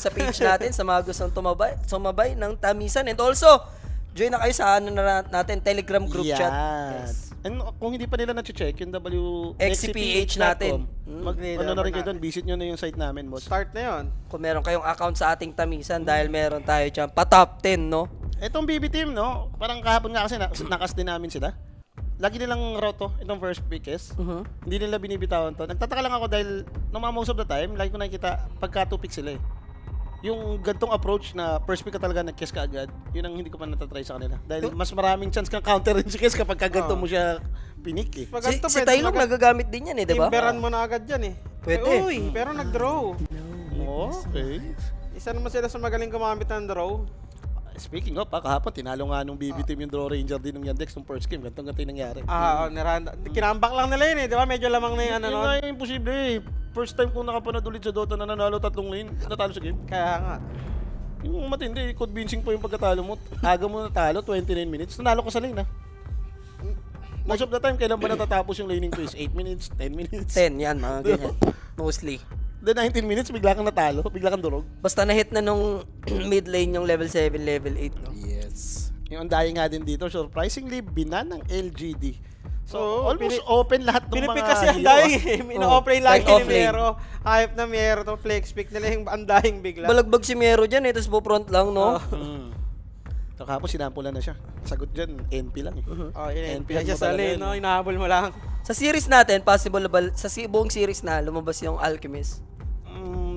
sa page natin sa mga gustong sumabay ng Tamisan. And also, join na kayo sa natin, Telegram group chat. Yes. And kung hindi pa nila na-check yung XCPH natin. Ano na rin kayo doon, visit nyo na yung site namin, boss. Start na yun. Kung meron kayong account sa ating Tamisan, dahil meron tayo dyan, pa-top 10, no? Etong BB team, no? Parang kahapon nga kasi nakas din namin sila. Lagi nilang roto, itong first pick is. Hindi nila binibitawan to. Nagtataka lang ako dahil nung most of the time, lagi ko nakikita pagka 2 pick sila eh. Yung gantong approach na first pick ka talaga nag-kiss ka agad, yun ang hindi ko pa natatry sa kanila. Dahil mas maraming chance kang counter rin si Kiss kapag ganito mo siya pinik eh. Pag Si ganito, si Taylong nagagamit din yan eh, di ba? Timberan mo na agad yan eh. Pwede. Uy, pero nag-draw. Okay. Isa naman sila sa magaling gumamit ng draw. Speaking of, kahapon tinalo nga nung BB team yung Draw Ranger din ng Yandex nung first game. Ganito yung nangyari. Kinambak lang nila yun eh, di ba? Medyo lamang na yung ano Yun nun. nga yung imposible eh. First time kong nakapanood ulit sa Dota na nanalo 3 lane, natalo sa game. Kaya nga. Yung matindi, convincing po yung pagkatalo mo. Aga mo natalo, 29 minutes. Nanalo ko sa lane ha. Most of the time, kailan ba natatapos yung laning phase? 8 minutes? 10 minutes? 10, yan, mga ganyan. Mostly. Then 19 minutes, bigla kang natalo, bigla kang durog. Basta na-hit na nung mid lane yung level 7, level 8, no? Yes. Yung andayo nga din dito, surprisingly, binan ng LGD. So, Oo, almost open lahat ng Pinipik mga kasi ang hero, dying eh. Ino-offlane lagi Kahit ni offlane. Mero. Hype na Mero to flex pick nila yung ang dying bigla. Balagbag si Mero dyan eh, tapos po front lang, no? So, kapos sinampulan na siya. Sagot dyan, NP lang eh. Oh, yun. NP Kaya mo siya sa talaga lane, yun. no? Inahabol mo lang. Sa series natin, possible ba, sa buong series na, lumabas yung Alchemist.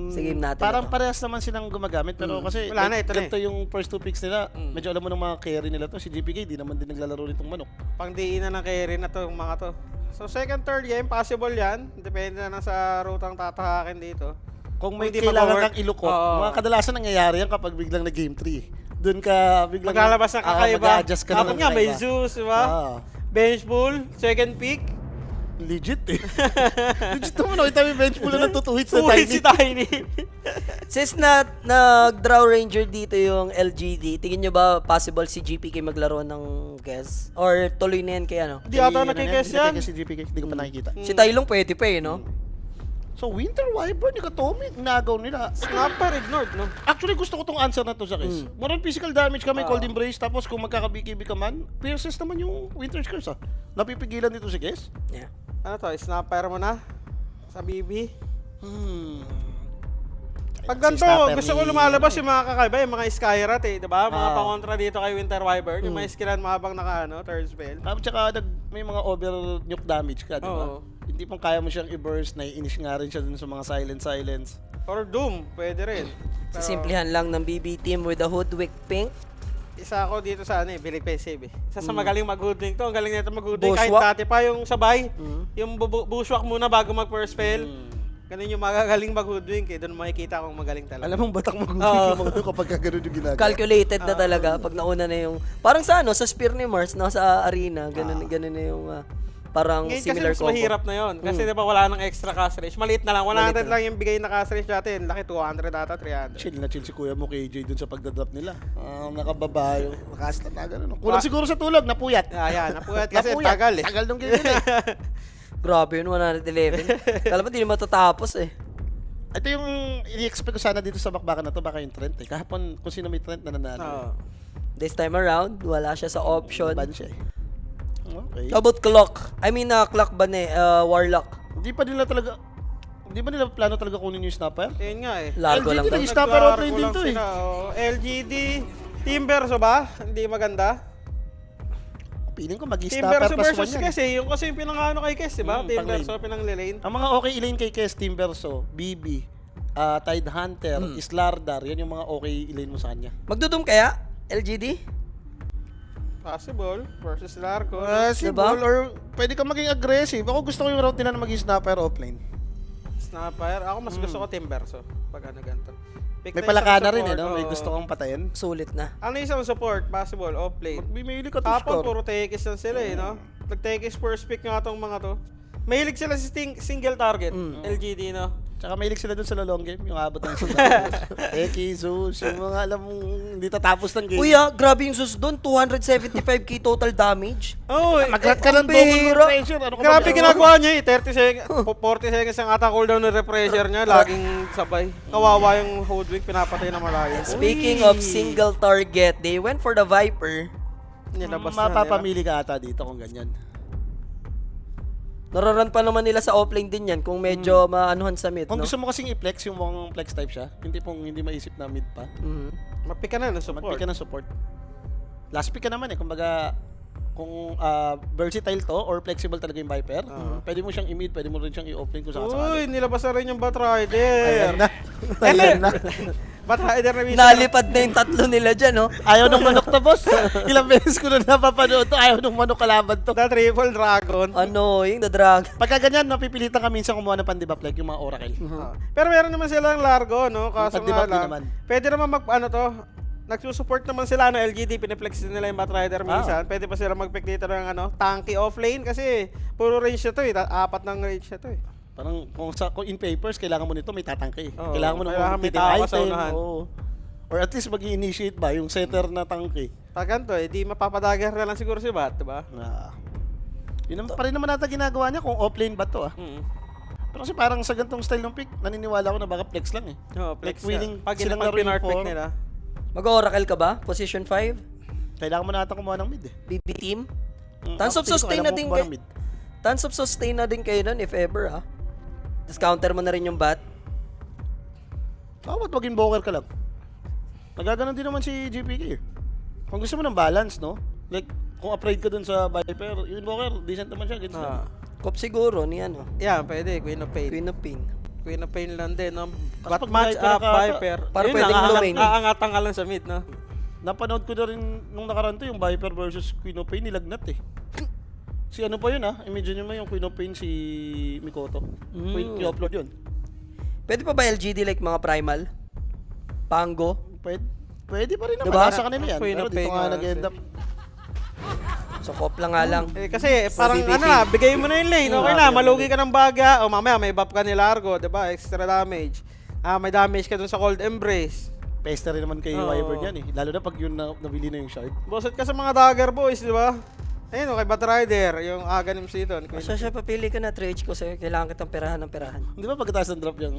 Sa game natin Parang ito. parehas naman silang gumagamit, pero kasi Wala na, ito na ganito yung first 2 picks nila. Medyo alam mo ng mga carry nila to. Si GPK, di naman din naglalaro nitong manok. Pang diin na ng carry na to, yung mga to. So, second, third game, possible yan. Depende na lang sa rutang tatahakin dito. Kung may Hindi kailangan mag-work. kang ilukot, Oo. mga kadalasan nangyayari yan kapag biglang na game 3. Doon ka biglang Maglalabas ng kakaiba. mag-adjust ka Dapat ng nga, may kakaiba. Zeus, di ba? Bench pull, second pick. Legit eh. Legit naman, nakita mo yung bench pull na natutuhit sa Tuhit Tiny. si Tiny. Since nag-draw ranger dito yung LGD, tingin nyo ba possible si GPK maglaro ng guess? Or tuloy na yan kay ano? Di ata nakikess yan. Hindi si GPK, hindi ko pa nakikita. Si Taylong pwede pa eh, no? So, Winter Wyvern, ni Katomi, nagaw nila. Snapper ignored, no? Actually, gusto ko tong answer na to sa Kiss. More on physical damage ka, may cold embrace, tapos kung magkaka-BKB ka man, pierces naman yung Winter's Curse ah. Napipigilan dito si Kiss? Yeah. Ano to, snapper mo na? Sa BB? Pag ganito, gusto ko lumalabas yung mga kakaiba, yung mga Skyrat eh, diba? Mga pangontra dito kay Winter Wyvern, yung mga skillan habang naka, third spell. At saka may mga over nuke damage ka, di ba? Oo. Hindi pang kaya mo siyang i-burst, naiinis nga rin siya dun sa mga silence. Or Doom, pwede rin. Pero Sisimplihan lang ng BB team with a hoodwick pink. isa ako dito sa ano eh, Philip eh. Isa sa magaling mag-hoodwink to, ang galing nito mag-hoodwink. Kahit Bushwhack? dati pa yung sabay, yung bushwhack muna bago mag-first spell. Ganun yung magagaling mag-hoodwink eh, doon makikita kung magaling talaga. Alam mong batak mag-hoodwink yung mga kapag gano'n yung ginagawa. Calculated na talaga pag nauna na yung... Parang sa ano, sa Spear ni Mars, sa arena, ganun na yung parang Ngayon similar kasi mas combo. mahirap na yun. Kasi di ba wala nang extra cast range. Maliit na lang. 100 Maliit na lang yung bigay na cast range natin. Laki 200 ata, 300. Chill na chill si kuya mo KJ dun sa pagdadrop nila. Nakababayo. Makasta na gano'n. Kulang siguro sa tulog, napuyat. Ayan, napuyat kasi Napuyat. tagal eh. Tagal nung game nila eh. Grabe yun, 111. Kala mo, di na matatapos eh. Ito yung i-expect ko sana dito sa bakbakan na to, baka yung Trent eh. Kahapon kung sino may Trent na nanalo. Oo. This time around, wala siya sa option. Ban siya eh. Okay. How about clock? I mean, clock ba warlock? Hindi pa nila plano talaga kunin yung snapper? Yun nga eh. Largo lang LGD daw. nag- snapper Naglargo offlane din lang to eh. sila, oh. LGD. Timberso ba? Hindi maganda. Piling ko mag-snapper Timberso plus versus 1 yan. Kes eh. Yung kasi yung pinangano kay Kes, di ba? Mm, Timberso, pinanglilane. Ang mga okay ilane kay Kes, Timberso, BB, Tide Hunter, Islardar, yan yung mga okay ilane mo sa kanya. Magdudum kaya? LGD? Possible. Versus Larko. Diba? Or pwede ka maging aggressive. Ako gusto ko yung route nila na maging snapper offlane. Snapper. Ako mas gusto ko Timberso. Pag ano ganito. Pick May na palakana isang rin eh, support, no? May oo. gusto kang patayin. Sulit na. Ano isang support? Possible. Off-lane. Bimili ka to Tapon, score. puro tekis lang sila eh, no? Nag-tekis first pick nga tong mga to. Mahilig sila sa single target, LGD, no? Tsaka mahilig sila dun sa long game, yung abot ng sila. Eki, Zeus, yung mga alam mong hindi tatapos ng game. Kuya, grabe yung sus doon. 275k total damage. Oo, Maglat ka ng double bihira. pressure. Ano ka grabe ba? ginagawa niya eh. 30 seconds, 40 seconds ang ata cooldown ng refresher niya. Laging sabay. Kawawa yung Hoodwink, pinapatay na malayo. Speaking of single target, they went for the Viper. Nilabas na nila. Mapapamili ka ata dito kung ganyan. Naroran pa naman nila sa offlane din yan kung medyo maanuhan sa mid, Kung no? gusto mo kasing i-flex yung mga flex type siya, hindi pong hindi maisip na mid pa. Mhm. Mapick ka na ng support. Mag-pick ka ng support. Last pick ka naman eh, kumbaga kung versatile to or flexible talaga yung Viper, pwede mo siyang i-mid, pwede mo rin siyang i-offlane kung saan Uy, sakali. nilabas na rin yung Batrider. Ayan na. Ayan na. Batrider na minsan. Nalipad na yung tatlo nila dyan, no? Ayaw nung manok to, boss. Ilang beses ko na napapanood to. Ayaw nung manok kalaban to. The Triple Dragon. Annoying, the drag. Pagka ganyan, napipilitan ka minsan kumuha ng pandibap like yung mga Oracle. Pero meron naman silang Largo, no? Kaso Pag-debug nga din lang, naman. pwede naman nagsusupport naman sila ng LGD, piniplex din nila yung Batrider minsan. Pwede pa sila mag-pick dito ng tanky offlane kasi puro range na to eh. Apat ng range na to eh. Parang kung in papers, kailangan mo nito may tatangke. Oo, Kailangan mo kailangan ng may titing tawa sa item. unahan. Oo. Or at least mag-initiate ba yung setter na tangke. Pag ganito eh, di mapapadagar na lang siguro si Bat, diba? Yun naman, pa rin naman nata ginagawa niya kung offlane ba to Pero kasi parang sa gantong style ng pick, naniniwala ko na baka flex lang eh. Oh, flex Like winning yan. Pag silang pag laro yung pinart pick four. nila. Mag-Oracle ka ba? Position 5? Kailangan mo nata kumuha ng mid eh. BB team? Tons of Tingin ko, sustain alam na mo din kumuha kayo. ng mid. Tons of sustain na din kayo nun if ever, ha? Tapos counter mo na rin yung bat. Ba't mag-invoker ka lang? Nagaganon din naman si GPK eh. Kung gusto mo ng balance, no? Like, kung upgrade ka dun sa Viper, yung invoker, decent naman siya. Gets Ah. Cop siguro ni ano, Yeah, pwede. Queen of Pain. Queen of Pain. Queen of Pain lang din, no? Kasi But pag match Viper up ka- Viper. para Yun pwedeng lang, lumain. Aangatan ka lang sa mid, no? Napanood ko na rin nung nakaraan to, yung Viper versus Queen of Pain, nilagnat eh. Si ano pa yun imagine mo yung Queen of Pain si Mikoto. I-upload yun. Pwede pa ba LGD like mga primal? Pango? Pwede pa rin naman, Diba? nasa kanila yan. Queen Pero of dito Pain nga nga nag-end up. So cop lang nga lang. Eh, kasi parang BBT. bigay mo na yung lane. Okay na, malugi ka ng baga. O mamaya may buff ka ni Largo, diba? Extra damage. May damage ka dun sa Cold Embrace. Pesta rin naman kay Oo. Wyvern yan eh. Lalo na pag yun nabili na yung shard. Bosset ka sa mga Dagger Boys, diba? Ayun, kay Batrider, yung Aghanim Season. So siya papili ka na trade ko sa'yo. Kailangan kitang perahan ng perahan. Di ba pagkatapos ng drop yung...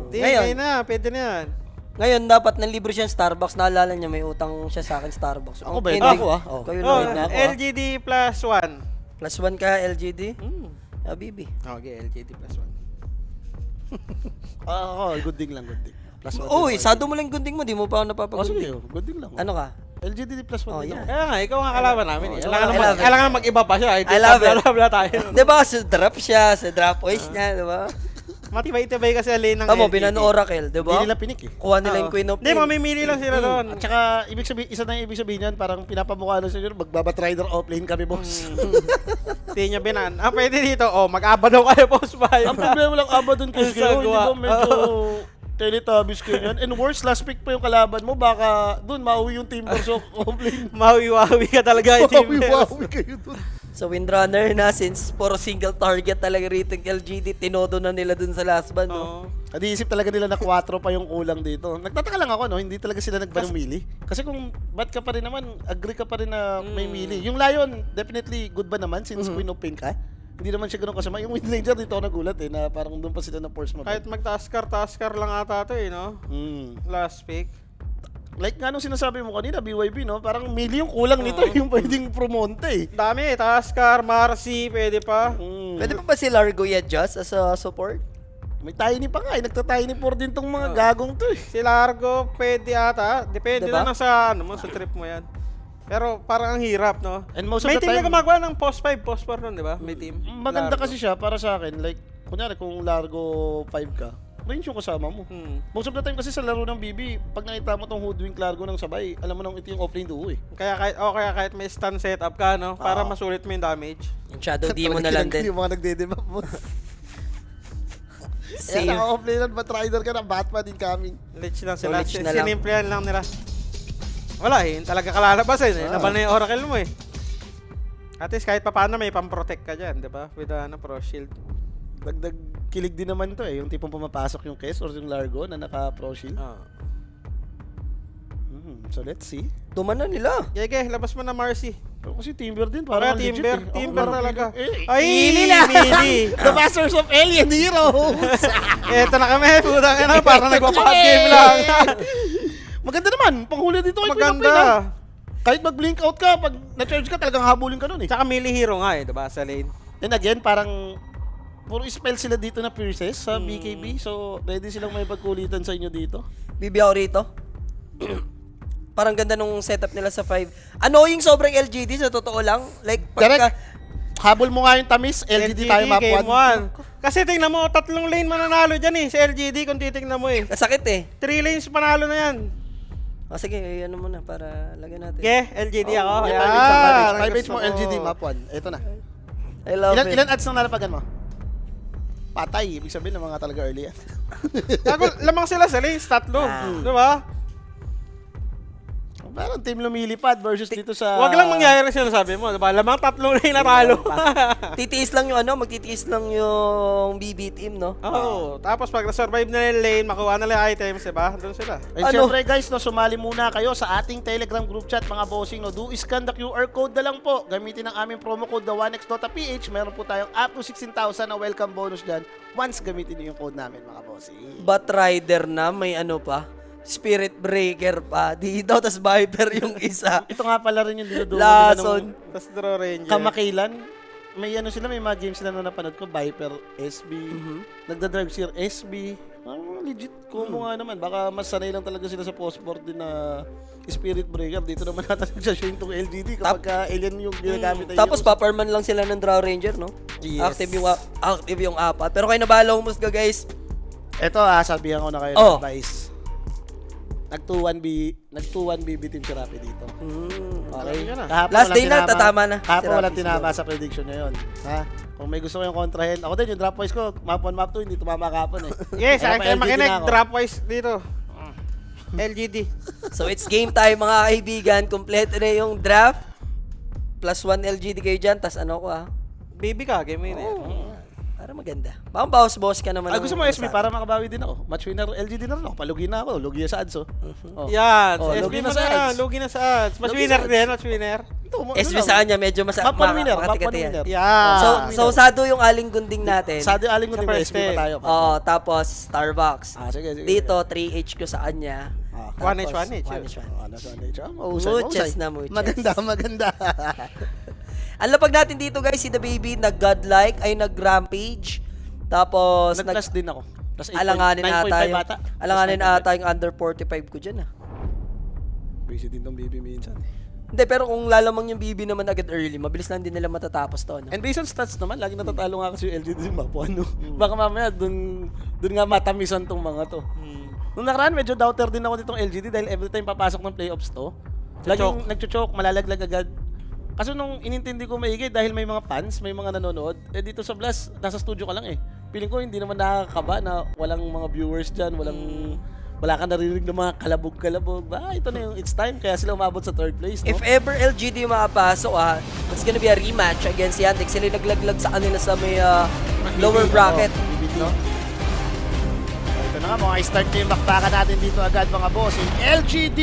Ngayon. Ngayon na, pwede na yan. Ngayon, dapat ng libre siya Starbucks. Naalala niya, may utang siya sa akin Starbucks. Ako Ang ba? ending- Ako oh. Kayo Oh, na. na ako, LGD plus 1. Plus 1 ka, LGD? Bibi. Okay, LGD plus 1. Ako, good thing lang, good thing. Plus one Uy, din. sado mo lang gunding mo. Di mo pa ako Oh, napapagunding. sige, good thing lang. Ano ka? LGD plus 1 Oh, din yeah. ako. Kaya nga, ikaw nga kalaban namin. Oh, Eh. so I love it. Kailangan mag-iba pa siya. I love it. Bla tayo. Di ba sa drop siya, sa drop voice niya, di ba? Matibay-tibay kasi ang lane ng Tamo, LGD. binan Oracle, di ba? Hindi nila pinik eh. Kuha nila Oo. yung Queen of Hindi, Pain. mamimili lang sila doon. At saka, isa na yung ibig sabihin yan, parang pinapamukha na sa inyo, magbabat rider offlane kami, boss. Hindi niya binan. Pwede dito. Mag-aba daw kayo, boss ba? Ang problema lang, aba dun kasi Sa kayo, hindi gawa. ba medyo Teletubbies kayo yan. And worse, last pick pa yung kalaban mo, baka dun mauwi yung team versus offlane. Mawi-wawi ka talaga yung team. Mauwi kayo dun. So Windrunner na, since puro single target talaga rito yung LGD, tinodo na nila dun sa last band, no? Oo. Nadiisip talaga nila na 4 pa yung kulang dito. Nagtataka lang ako, no? Hindi talaga sila nagbanong mili. Kasi kung ba't ka pa rin naman, agree ka pa rin na may mili. Yung Lion, definitely good ba naman since Queen of Pain ka? Hindi naman siya ganun kasama. Yung Windlanger dito ako nagulat eh, na parang doon pa sila na force mo. Kahit mag-taskar lang ata ito eh, no? Last pick. Like nga nung sinasabi mo kanina, BYB, no? Parang mili yung kulang nito, yung pwedeng promonte eh. Dami eh. Taskar, Marcy, pwede pa. Pwede pa ba si Largo i-adjust as a support? May tiny pa nga eh. Nagta-tiny 4 din tong mga gagong to eh. Si Largo, pwede ata. Depende Diba? na sa, sa trip mo yan. Pero parang ang hirap, no? And most of May the team na time, gumagawa ng post 5, post 4 nun, di ba? May team. maganda Largo. kasi siya para sa akin. Like, kunyari kung Largo 5 ka, range yung kasama mo. Most of the time kasi sa laro ng BB, pag nakita mo tong Hoodwink Largo ng sabay, alam mo nang ito yung offlane duo eh. Kaya kahit may stun setup ka, no? Para masulit mo yung damage. Yung Shadow Demon na lang din. Yung mga nagde-debuff mo. Save. Yan, naka-offlane at Batrider ka na, Batman incoming. Lich lang sila. Lich na lang. Sinimplihan lang nila. Wala eh. Talaga kalalabasin eh. Laban na yung Oracle mo eh. At least kahit pa paano may pang-protect ka dyan, di ba? With pro shield. Dagdag kilig din naman to eh. Yung tipong pumapasok yung Kes or yung Largo na naka-pro shield. So let's see. Tuman na nila. Gege, labas mo na Marcy. Pero kasi Timber din, Para parang legit Timber. eh. Timber Ako, talaga. Ay, Mili na! Mili. The Masters of Alien Heroes! Eto na kami, putang ina, parang nagpa-pod game lang. Maganda naman, panghuli dito kay Pinapin, Maganda. Kahit mag-blink out ka, pag na-charge ka, talagang habulin ka nun eh. Tsaka melee hero nga eh, diba, sa lane. And again, parang puro spell sila dito na Pierces sa BKB. So, ready silang may pagkulitan sa inyo dito. Bibi ako rito. Parang ganda nung setup nila sa 5. Annoying sobrang LGD sa totoo lang. Like, pagka... Habol mo nga yung tamis, LGD tayo map game 1. 1. Kasi tingnan mo, 3 lane mananalo dyan eh, sa LGD kung titingnan mo eh. Kasakit eh. 3 lanes panalo na yan. Sige, ano muna para lagyan natin. Okay, LGD ako. Yeah, Ayan. 5H Gusto mo ko. LGD map 1. Ito na. I love it. Ilan ads nang nalapagan mo? Patay, ibig sabihin ng mga talaga early yan. Lamang sila sa lanes, 3. Diba? Parang team lumilipad versus dito sa... Huwag lang mangyayari sila sabi mo, diba? Lamang 3 lane natalo. Titiis lang yung magtitiis lang yung BB team, no? Oo. Tapos pag na-survive na yung lane, makuha na lang items, diba? Doon sila. And syempre guys, no, sumali muna kayo sa ating Telegram group chat mga bossing. No, do scan the QR code na lang po. Gamitin ang aming promo code na 1x.ph. Meron po tayong up to 16,000 na welcome bonus dyan. Once gamitin niyo yung code namin mga bossing. Bat Rider na, may ano pa. Spirit Breaker pa. Dito, tas Viper yung isa. Ito nga pala rin yung dinudulo Lason. Tapos draw ranger. Kamakilan. May ano sila, may mga games sila na napanood ko. Viper, SB, nagda-drive sir SB. Legit combo nga naman. Baka mas sanay lang talaga sila sa post-board din na Spirit Breaker. Dito naman natin nagsashow itong LGD kapag alien yung ginagamit na Tapos paperman lang sila ng Draw Ranger, no? Yes. Active yung apat. Pero kayo nabahala humusga, guys. Ito sabihan ko na kayo ng advice. Nag-2-1 BB team si Rapi dito. Okay. Kahapon Last walang day na, tinama. tatama na. Kahapon Si walang Rapi tinama sa prediction niya yun. Ha? Kung may gusto ko yung kontrahin. Ako din, yung drop wise ko, map 1, map 2, hindi tumama kahapon eh. Yes, Kaya akin kayo pa-LGD makinig. na ako. Dropwise dito. LGD. So it's game time mga kaibigan. Kompleto na yung draft. Plus 1 LGD kayo dyan. Tas ano ko Baby ka, game winner. para maganda. Baka bawas-bawas ka naman. Gusto mo SB para makabawi din ako. Match winner LGD na rin ako. Palugi na ako. Lugi sa ads oh. Yan, Oh, SB lugi mo na sa na. ads. Lugi na sa ads. Mas Lugi winner sa ads. din, mas winner. SB sa kanya, medyo Map 1 winner. Map 1 makatikati yan. winner. Yan. So sado yung aling gunding natin. Sa aling ko din Sa may first SB pa tayo. Oo, tapos Starbucks. Sige. Dito, 3H ko sa kanya. 1H, 1H. 1H. Muches Muches na muches. Maganda. Ang lapag natin dito guys, si The Baby nag-godlike, ay nag-rampage. Tapos Nag-plus din ako. Plus 8.5 alanganin ata yung, ata. alanganin ata yung under 45 ko dyan Busy din tong BB minsan. Hindi, pero kung lalamang yung BB naman agad early, mabilis lang din nila matatapos to. No? And based on stats naman, lagi natatalo nga kasi yung LGD yung map 1. No? Baka mamaya dun nga matamisan tong mga to. Nung nakaraan, medyo doubter din ako ditong LGD dahil every time papasok ng playoffs to, laging nagcho-choke, malalaglag agad. Kaso nung inintindi ko maigi dahil may mga fans, may mga nanonood, dito sa Blast, nasa studio ka lang eh. Feeling ko hindi naman nakakaba na walang mga viewers dyan, wala kang naririnig ng mga kalabog-kalabog. Ito na yung it's time, kaya sila umabot sa third place, no? If ever LGD yung makapasok, it's gonna be a rematch against Yandex. Sila yung naglaglag sa kanila sa may lower bracket. No? Ito na nga, mga start na yung bakbakan natin dito agad mga boss. Yung LGD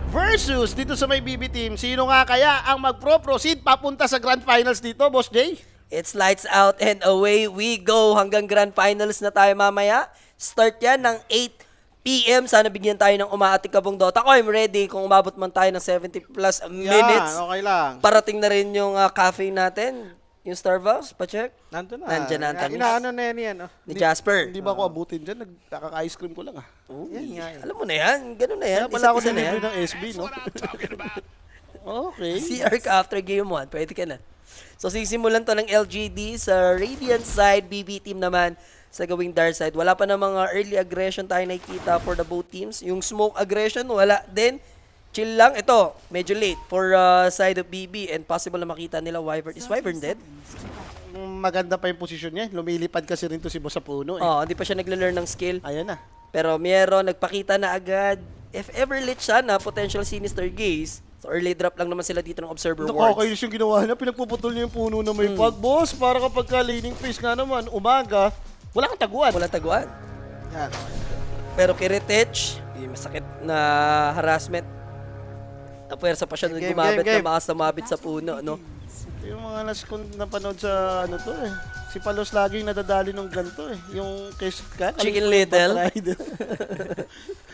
versus dito sa may BB team. Sino nga kaya ang magpro-proceed papunta sa Grand Finals dito, Boss Jay? It's lights out and away we go. Hanggang grand finals na tayo mamaya. Start yan ng 8 p.m. Sana bigyan tayo ng umaatikabong Dota. Ako, I'm ready. Kung umabot man tayo ng 70 plus minutes. Yan, okay lang. Parating na rin yung cafe natin. Yung Starbucks, pa-check. Nandun na. Nandyan na ang tamis. Inaano na yan. Ni Jasper. Hindi ba ako abutin dyan? Nagkaka-ice cream ko lang Yan nga. Alam mo na yan. Ganun na yan. Kaya pala ako Isa't isa na yan. delivery ng SB, no? Okay. CR ka after game 1. Pwede ka na. So, sisimulan to ng LGD sa Radiant side. BB team naman sa gawing dark side. Wala pa na mga early aggression tayo nakikita for the both teams. Yung smoke aggression, wala din. Chill lang. Ito, medyo late for side of BB and possible na makita nila Wyvern. Is Wyvern dead? Maganda pa yung posisyon niya. Lumilipad kasi rin to si Boss sa puno, eh. Oh, hindi pa siya nagle-learn ng skill. Ayan na. Pero meron, nagpakita na agad. If ever lit siya na potential sinister gaze, so early drop lang naman sila dito ng observer wards. Nakakainis yung ginawa niya. Pinagpuputol niya yung puno na may pag. Boss, para kapag ka laning phase nga naman, umaga, Wala kang taguan. Wala taguan. Yan. Pero Kiritech, yung masakit na harassment. Napuwersa pa siya nung Game, gumabit game, game. na makas na mabit sa puno, no? Yung mga napanood sa ano to eh. Si Palos laging nadadali nung ganito eh. Yung Chicken Little.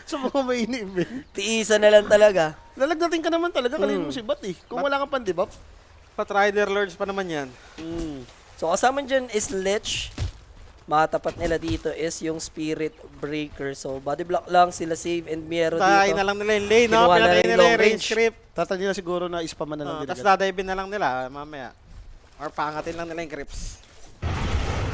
Sa mga main event. Tiisa na lang talaga. Lalagdating ka naman talaga, kalin mo si Bat eh. Kung wala kang pandibap. Patrider Lords pa naman yan. So kasama dyan is Lich. Matapat nila dito is yung Spirit Breaker. So body block lang sila Save and Miero Tayo dito. na lang nila yung lane, no? Kinuha na Pinatay rin nila long yung range range. creep. Tatag nila siguro na ispaman na lang Tapos nila. dadive na lang nila mamaya. Or pangatin lang nila yung creeps.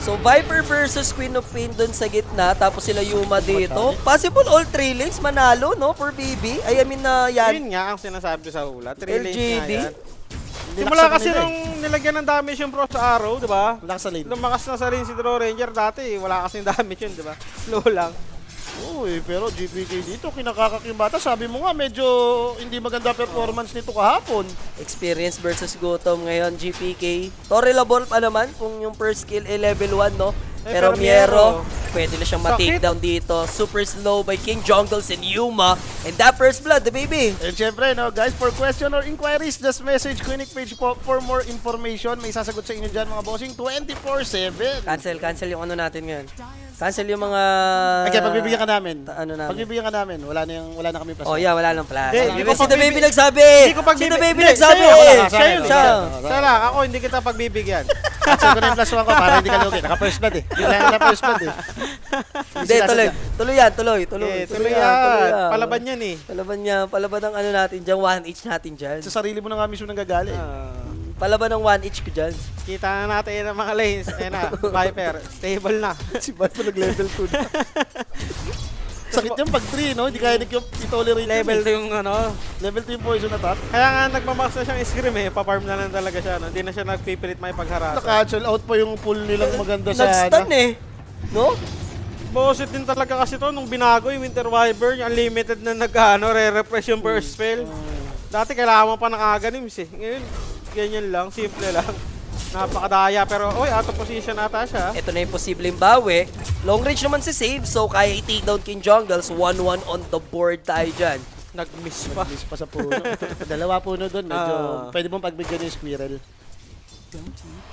So Viper versus Queen of Pain dun sa gitna. Tapos sila Yuma dito. Possible all 3 lanes manalo, no? For BB. I mean na yan. Yun nga ang sinasabi ko sa hula. 3 lanes nga LGD. yan. Hindi Simula nakasama kasi nila nung nilagyan ng damage yung Pro sa Arrow, di ba? Wala ka sa lane. Lumakas na sa rin si Draw Ranger dati, wala kasing damage yun, di ba? Slow lang. Oo eh, pero GPK dito, kinakakakimbata. Sabi mo nga, medyo hindi maganda performance nito kahapon. Experience versus Gutom ngayon, GPK. Torrelable pa naman kung yung first skill ay level 1, no? Pero pero Miero, Miero, pwede na siyang sakit. ma-take down dito. Super slow by King Jungles and Yuma. And that first blood, the baby. And syempre, no, guys, for question or inquiries, just message Quinic page po for more information. May sasagot sa inyo dyan, mga bossing, 24/7. Cancel yung ano natin ngayon. Cancel yung mga... Okay, pagbibigyan ka namin. Ano namin? Pagbibigyan ka namin. Wala na kami plus. Oh, yeah, wala nang plan. Hindi ko Si The Baby pagbibig- nagsabi! Hindi ko Si pagbibig- The Baby Hindi, nagsabi! siya yun. Siya yun. Siya. Siya lang, ako hindi kita pagbibigyan. Cancel ko na yung plus 1 ko para hindi ka lugi. Naka-first blood eh. Yung naka-first blood eh. Hindi, tuloy. Tuloy yan, tuloy. Tuloy yan. Palaban yan eh. Palaban niya. Palaban ang ano natin dyan. 1 each natin dyan. Sa sarili mo na nga mismo nanggagaling. Palaban ng 1 each ko dyan. Kita na natin ang mga lanes. Ayan na, Viper. Stable na. Si Bat pa nag-level 2 na. Sakit yung pag 3, no? Hindi kaya i-tolerate. Level yun eh. 2 yung ano. Level 2 yung poison attack. Kaya nga nagmamax na siyang scrim eh. Pa-farm na lang talaga siya. No? Hindi na siya nagpipilit may pagharasa. Naka-cancel out pa yung pull nilang maganda sa... Nag-stun eh. No? Bullshit din talaga kasi to nung binago yung Winter Wyvern, yung unlimited na re-refresh yung burst spell. Dati kailangan mo pa ng Aghanims eh. Ngayon, ganyan lang, simple lang. Napakadaya pero oy, out of position ata siya. Ito na yung posibleng bawi. Long range naman si Save, so kaya i-take down King Jungles. 1-1 on the board tayo dyan. Nag-miss pa. Miss pa sa puno. Dalawa puno doon. Medyo... Pwede mong pagbigyan yung squirrel.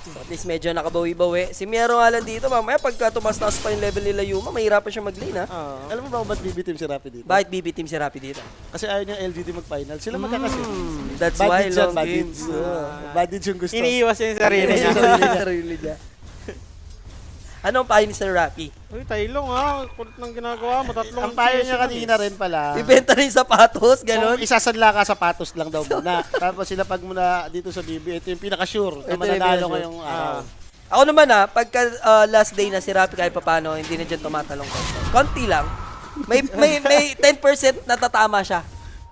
So at least medyo nakabawi-bawi. Si Miero nga lang dito, mamaya pagka tumas-taas pa yung level nila Yuma, mahirapan siya mag-lane ha. Alam mo ba kung ba't BB team si Rappi dito? Bakit BB team si Rappi dito? Kasi ayaw niya LGD mag-final. Sila magkakasi. That's Bad why deeds yan, long bad games. deeds. Bad deeds yung gusto. Iniiwas niya yung sarili niya. Sarili niya. Anong payo ni Sir Rappi? Uy, Tailong ha. Kulit ng ginagawa mo. Tatlong Ang payo CS niya yun kanina rin pala. Ibenta rin sapatos, ganon. Kung isasadla ka sapatos lang daw muna. Tapos sila pag muna dito sa BB, ito yung pinaka-sure na Ito yung mananalo pinaka-sure. ngayong araw. Ako naman pagka last day na si Rappi kahit papano, hindi na dyan tumatalong konti lang. May 10% natatama siya.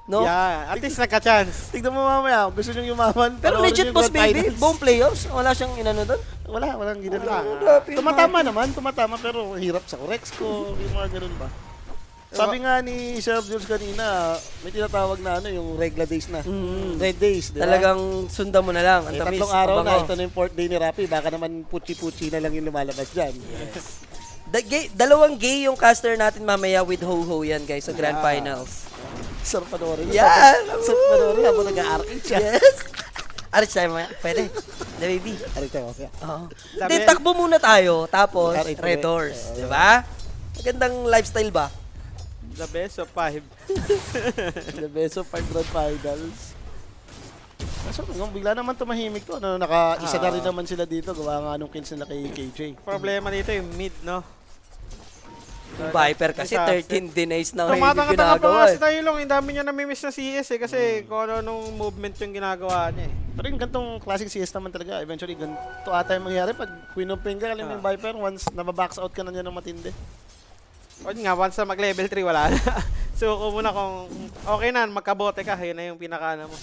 No? Yeah, at least nagka-chance. Tignan mo mamaya, gusto niyong yumaman. Pero panoorin legit niyo yung boss Grand baby, Finals. buong playoffs, wala siyang inano doon. Walang ginagawa. Grabe, Tumatama naman, pero hirap sa correct score, yung mga ganun ba. Sabi nga ni Sir Jules kanina, may tinatawag na yung regla days na. Red days, di ba? Talagang sundan mo na lang. Ang tamis. Tatlong araw na, abango. ito na yung 4th day ni Rappi, baka naman puchi-puchi na lang yung lumalabas dyan. Dalawang gay yung caster natin mamaya with Ho-Ho yan guys sa Grand Finals. Sarap panoorin. Yeah! Sarap panoorin habang nag-a-RH siya. Yes! Aris tayo mamaya. Pwede. The baby. Arit tayo, okay. Oo. Sabi- Hindi, takbo muna tayo. Tapos, R8 Red Doors. Diba? Magandang lifestyle ba? The best of 5. The best of 5 Grand Finals. Kaso bigla naman tumahimik to. Ano, isa na rin naman sila dito. Gawa nga anong kills nila kay KJ. Problema dito yung mid, no? Yung Viper kasi Disaster. 13 denies na heavy Tumatanga-tanga pa ginagawa. nga si Tailong. Yung dami niya namimiss na CS eh. Kasi kung ano nung movement yung ginagawa niya eh. Pero yung gantong classic CS naman talaga, eventually ganito ata yung mangyayari pag Queen of Pain ka, alam mo yung Viper, once nababox out ka na niya ng matindi. O nga, once na mag-level 3, wala na. Suko muna kung okay na, magkabote ka. Yun na yung pinaka mo.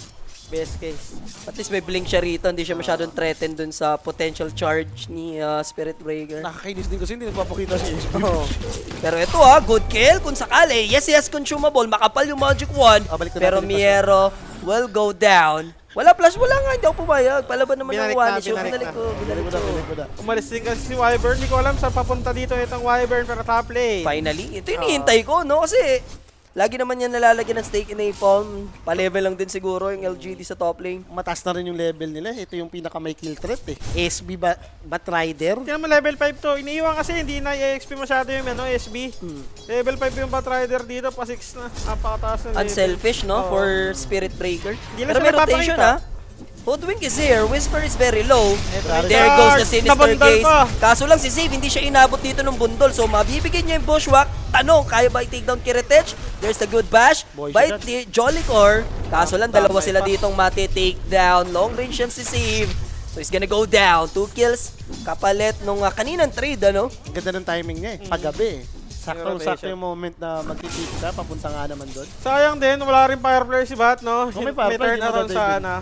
Best case. At least may blink siya rito. Hindi siya masyadong threatened dun sa potential charge ni Spirit Breaker. Nakakainis din kasi hindi nagpapakita si HP. Oo. Pero ito good kill kung sakali. Yes, consumable. Makapal yung Magic Wand. Balik na Pero natin yung Miero will go down. Wala flash, wala nga, hindi ako pumayag. Palaban naman ng Binalik na, one-shot. binalik Binalik na. ko. Balik ko na. Umalis din kasi si Wyvern. Hindi ko alam saan papunta dito itong Wyvern para top lane. Finally, ito yung hinihintay ko, no? Kasi lagi naman yan nalalagyan ng stake in napalm. Pa-level lang din siguro yung LGD sa top lane. Mataas na rin yung level nila. Ito yung pinaka may kill threat eh. SB Batrider. Tingnan mo level 5 to. Iniiwan kasi hindi na i-XP masyado yung SB. Level 5 yung Batrider dito, pa 6 na. Napakataas na level. Unselfish, no? Oo. For Spirit Breaker. Hindi lang Pero siya may rotation, nagpapakita. ha? Hoodwink is here. Whisper is very low. Grabe. There goes the Sinister Nabundol Gaze. pa. Kaso lang si Save, hindi siya inabot dito ng bundol. So mabibigyan niya yung Bushwhack. Tanong, kaya ba i-takedown Kiretech? There's a good bash Boy, by siya Jollicore. Kaso lang, dalawa Tama, sila pa. ditong mati-takedown. Long range yan si Save. So he's gonna go down. 2 kills. Kapalit nung kaninang trade, ano? Ang ganda ng timing niya eh. Paggabi eh. Sakto rotation. yung moment na magkikip ka, papunta nga naman doon. Sayang din, wala rin fire player si Bat, no? Oh, may fire player, turn around hindi na sana.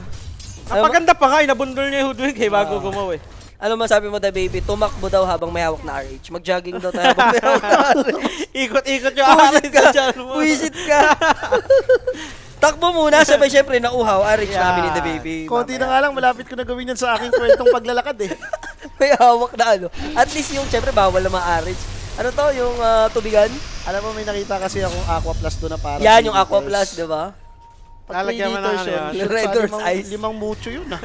Napaganda pa nga, inabundol niya yung Hoodwink bago gumaw eh. Ano masabi mo, The Baby? Tumakbo daw habang may hawak na RH. Mag-jogging daw tayo habang may hawak na RH. Ikot-ikot yung Puwisit akin ka! sa dyan mo. Puwisit ka! Takbo muna, sabay syempre nauhaw. RH Yeah. namin ni The Baby. Konti na Mamaya. nga lang, malapit ko na gawin yan sa aking kwentong paglalakad eh. May hawak na ano. At least yung syempre bawal na mga RH. Ano to, yung tubigan? Alam mo, may nakita kasi akong Aqua Plus doon na para Yan, yung Aqua Plus, di ba? Lalagyan mo na ano yan. Yung Red Doors Ice. Limang mucho yun ah.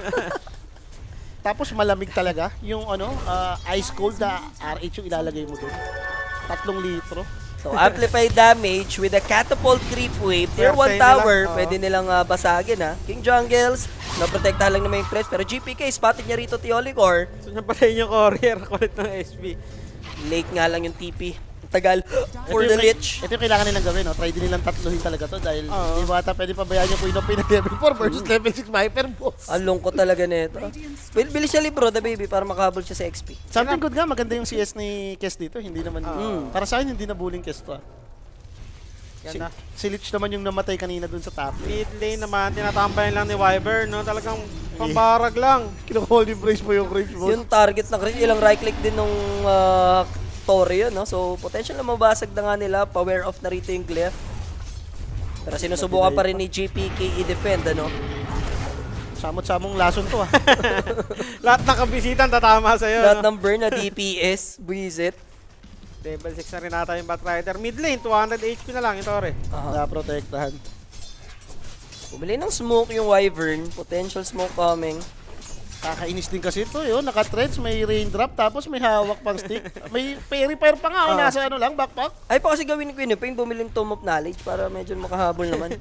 Tapos malamig talaga. Yung ice cold na RH yung ilalagay mo doon. 3 litro. So, amplified damage with a catapult creep wave. Tier 1 Persay tower, nila, pwede nilang basagin ha. King Jungles, naprotektahan lang naman yung press. Pero GPK, spotted niya rito Teolicor. So niya pala yung courier kulit ng SB. Late nga lang yung TP. Tagal for Ito the yung Lich. Ito yung kailangan nilang gawin, no? Try din nilang tatluhin talaga to dahil Oo. di ba ata pwede pabayaan yung Queen of Pain na level 4 versus level 6 Viper boss. Ang lungkot talaga nito. Bilis siya libro, The Baby, para makahabol siya sa XP. Something good nga, maganda yung CS ni Kes dito. Hindi naman, para sa akin, hindi na bullying Kes to. Yan Si, na. si Lich naman yung namatay kanina dun sa top lane. Mid lane naman, tinatambayan lang ni Wyvern, no? Talagang pambarag lang. Kinuholy brace mo yung Craves boss. Yung target na Chris, ilang right click din nung Tori yun, no? So, potential na mabasag na nga nila. Power off na rito yung Glyph. Pero sinusubukan pa rin ni GPK i-defend, ano? Samot-samong lason to ah. Lahat ng kabisitan tatama sa'yo, Lahat no? ng burn na DPS, buisit. Level 6 na rin ata yung Batrider. Mid lane, 200 HP na lang ito, Ore. Naprotektahan. Bumili ng smoke yung Wyvern. Potential smoke coming. Kakainis din kasi ito yun. Naka-threads, may raindrop, tapos may hawak pang stick. May purifier pa nga, nasa ano lang, backpack. Ay pa kasi gawin ni Queen Pain, bumili ng Tome of Knowledge para medyo makahabol naman.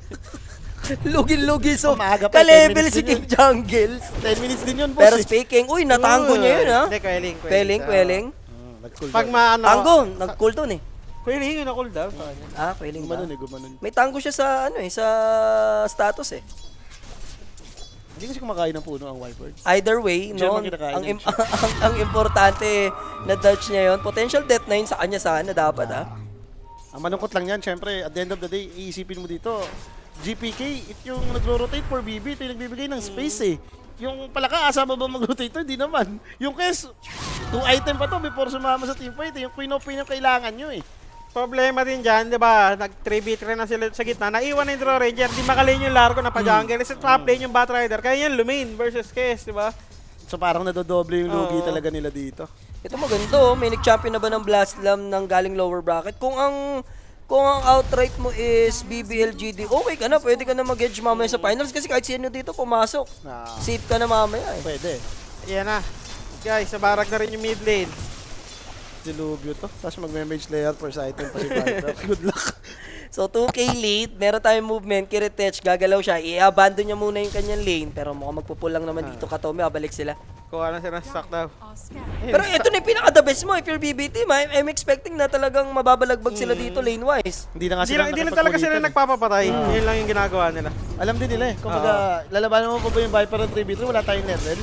Lugin-lugi so Umaga pa, 10 ka-level minutes si din King Jungles. 10 minutes din yun, boss. Pero eh. speaking, uy, natango niya yun ha. Hindi, quelling. Quelling. Nag-cool Pag down. maano, Tango, nag-cooldown eh. quelling yun na cooldown. Quelling ba? Gumanon. May tango siya sa sa status eh. Hindi kasi kumakain ng puno ang Wyvern. Either way, Diyan no, mo kinakain ang, yun. ang importante na dodge niya yon. Potential death na yun sa kanya sana dapat Ang malungkot lang yan, syempre, at the end of the day, iisipin mo dito, GPK, yung nagro-rotate for BB, ito yung nagbibigay ng space eh. Yung palaka, asa ba mag-rotate to? Hindi naman. Yung Kes, 2 item pa to before sumama sa team fight. Yung Queen of Pain yung kailangan nyo eh. Problema din dyan, di ba? Nag-3v3 na sila sa gitna. Naiwan na yung Draw Ranger. Di makalane yung Largo na pa-jungle. Kasi top lane yung Batrider. Kaya yan, Lumain versus Kes, di ba? So parang nadodoble yung lugi Oo. talaga nila dito. Ito maganda oh, may nag-champion na ba ng Blast Lam ng galing lower bracket? Kung ang outright mo is BBLGD, okay ka na, pwede ka na mag-edge mamaya sa finals kasi kahit sino dito pumasok. Safe ka na mamaya eh. Pwede. Yan na. Guys, nabarag na rin yung mid lane. Dilugyo to. Tapos mag-mage layer first item pa si Viper. Good luck. So 2k lead, meron tayong movement, Kiretech, gagalaw siya, i-abandon niya muna yung kanyang lane, pero mukhang magpupul lang naman dito Katomi, babalik sila. Kuha na sila ng stock daw. Pero ito na yung pinaka-the best mo, if you're BB team, I'm expecting na talagang mababalagbag sila dito lane-wise. Hindi na nga sila Hindi lang talaga sila nagpapapatay. Yun lang yung ginagawa nila. Alam din nila eh. Kumbaga, lalabanan mo pa ba yung Viper ng 3v3? Wala tayong level.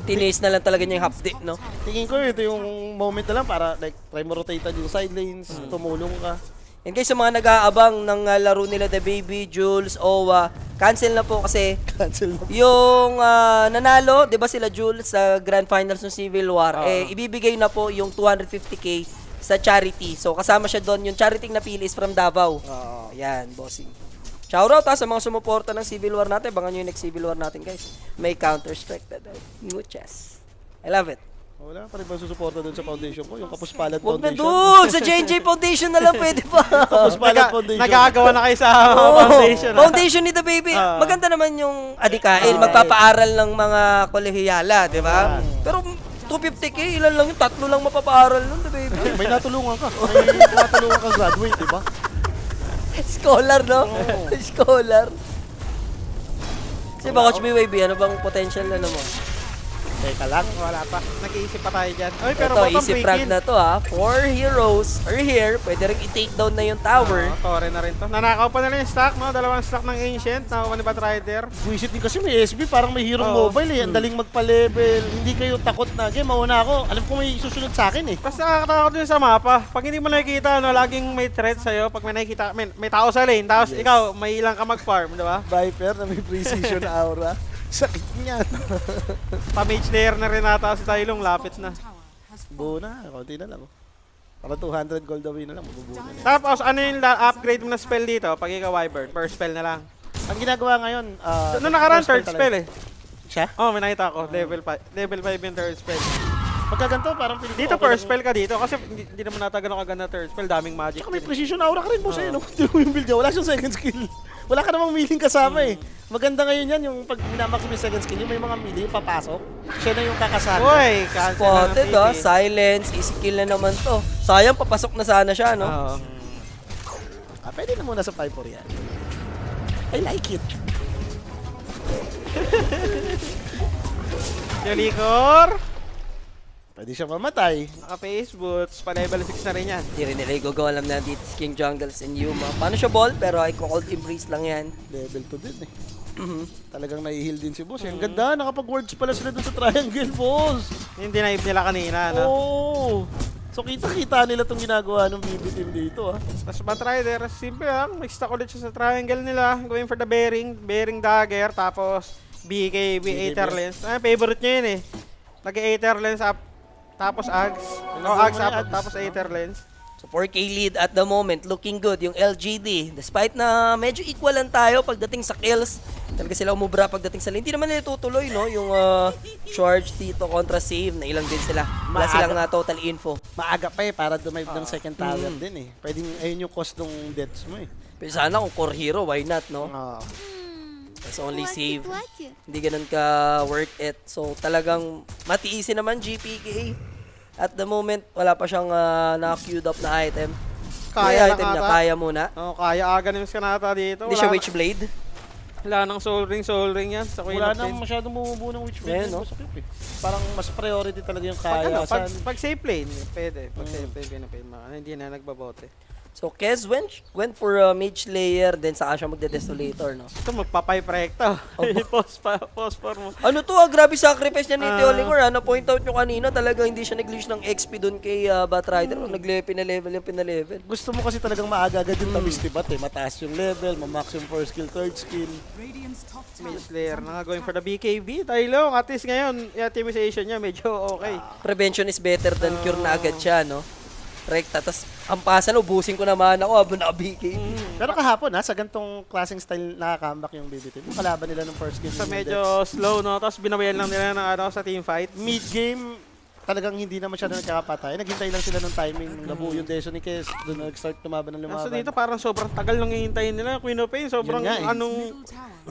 Tinaste na lang talaga niya yung half dip, no? Tingin ko ito yung moment na lang para like try mo rotate yung side lanes, tumulong ka. And guys, sa mga nag-aabang ng laro nila, The Baby, Jules, Owa, cancel na po kasi Cancel na. yung nanalo, di ba sila Jules, sa Grand Finals ng Civil War, ibibigay na po yung 250k sa charity. So kasama siya doon, yung charity na pili is from Davao. Ayan, bossing. Shoutout sa mga sumuporta ng Civil War natin. Abangan nyo yung next Civil War natin, guys. May Counter-Strike na daw. Muchas. I love it. Wala pa rin ba susuporta doon sa foundation ko? Yung Kapuspalad Huwag na Foundation. doon! Sa JJ Foundation na lang pwede pa. Kapuspalad Foundation. Nagagawa na kayo sa Oo, foundation. Foundation ni The Baby. Maganda naman yung adikain. Magpapaaral ng mga kolehiyala, di ba? Pero 250k, ilan lang yung 3 lang mapapaaral nun, The Baby. May natulungan ka. May natulungan ka graduate, di ba? Scholar, no? Scholar. Kasi ba, Coach BYB, ano bang potential na mo? Teka lang. Wala pa. Nag-iisip pa tayo dyan. Ay, pero Ito, bottom easy free frag kill. na to ha. 4 heroes are here. Pwede rin i-take down na yung tower. Tore na rin to. Nanakaw pa nila yung stock, no? 2 stock ng Ancient. Nakakuha ni Batrider. Buisit din kasi may SB, parang may hero Oo. mobile eh. Ang daling magpa-level. Hindi kayo takot na. Game, mauna ako. Alam ko may susunod sa akin eh. Tapos nakakatakot din sa mapa. Pag hindi mo nakikita, no, laging may threat sa'yo. Pag may nakikita, may tao sa lane. Tapos ikaw, may ilang ka mag-farm, di ba? Viper na may precision aura. Sakit niyan. Pa-mage layer na rin nata si Tylong. Lapit na. Buo na. Konti na lang. Para 200 gold away na lang. Mabubuo na yan. Tapos, ano yung upgrade mo na spell dito? Pag ikaw Wyvern, per spell na lang. Ang ginagawa ngayon, Noong nakaraan, third talaga. spell eh. Siya? Oh, may nakita ko. Level 5 yung third spell. Pagka ganito, parang Dito first spell ka dito kasi hindi naman natagal ang kaganda third spell. Daming magic. Tsaka may din. precision aura ka rin mo sa'yo, no? Tignan mo yung build niya. Wala siyang second skill. Wala ka namang milling kasama eh. Maganda ngayon yan, yung pag minamax mo yung second skill, yung may mga milling, papasok. Siya na yung kakasama. Uy, cancel na ng Spotted TP. silence, easy kill na naman to. Sayang, papasok na sana siya, no? Oo. Pwede na muna sa 5-4 yan. I like it. Yolikor, Pwede siya mamatay. naka-face boots, pa-level 6 na rin yan. Hindi rin nila igagawa alam na dito si King Jungles and Yuma. Paano siya ball? Pero I called Embrace lang yan. Level 2 din eh. Talagang nai-heal din si boss. Ang ganda, nakapag-words pala sila dun sa triangle, boss. Yung dinive nila kanina, no? Oo. So kita-kita nila itong ginagawa ng BB team dito ah. Tapos Batrider, simple lang. Mag-stack ulit siya sa triangle nila. Going for the bearing dagger, tapos BKB, Aether Lens. Favorite niya yun eh. Nag-Aether Lens up, tapos Ags. O, Ags up, tapos Aether Lens. So 4K lead at the moment, looking good yung LGD. Despite na medyo equalan tayo pagdating sa kills, talaga sila umubra pagdating sa lane. Hindi naman nila tutuloy, no? Yung charge dito kontra save, na ilang din sila. Wala Maaga. silang total info. Maaga pa eh para dumive ng second tower din eh. Pwedeng ayun yung cost ng deaths mo eh. Pero sana kung core hero, why not, no? It's only save. Hindi ganun ka worth it. So talagang matiisin naman GPK. At the moment, wala pa siyang na-queued up na item. Kaya Yung item lang niya, ata. kaya muna. Oh, kaya aga naman si Kanata dito. Hindi siya Witchblade. Wala nang soul ring yan sa Queen Wala of nang Spades. masyadong bumubuo ng witch Ayan, blade no? sa clip eh. Parang mas priority talaga yung Pag, kaya. pag safe lane, pwede. Pag safe lane, hindi na nagbabote. So Kez went for mage layer, then saka siya magde-desolator, no? Ito, magpa-pipe recta. Pause mo. Ano to, grabe sacrifice niya ni Teoligor, na-point out nyo kanina, talaga hindi siya nag-leash ng XP dun kay Batrider. Pinalevel yung pinalevel. Gusto mo kasi talagang maaga-agad yung tamis tibat eh. Mataas yung level, ma-max yung first skill, third skill. Mage Slayer na nga going for the BKB. Tylong, at least ngayon, yung optimization niya medyo okay. Prevention is better than cure na agad siya, no? Rekta, tas ampasan, ubusin ko naman ako, habang naka-BK. Pero kahapon ha, sa gantong klaseng style nakaka-comeback yung BB team. Yung kalaban nila ng first game. So yung medyo slow, no? Tapos binabayan lang nila ng sa team fight. mid-game, talagang hindi na masyado nagkakapatay. Naghintay lang sila ng timing. Nabuo yung Deso ni Kes. Doon nag-start tumaban ng lumaban. So dito parang sobrang tagal nang hihintayin nila. Queen of Pain, sobrang Yun nga eh. anong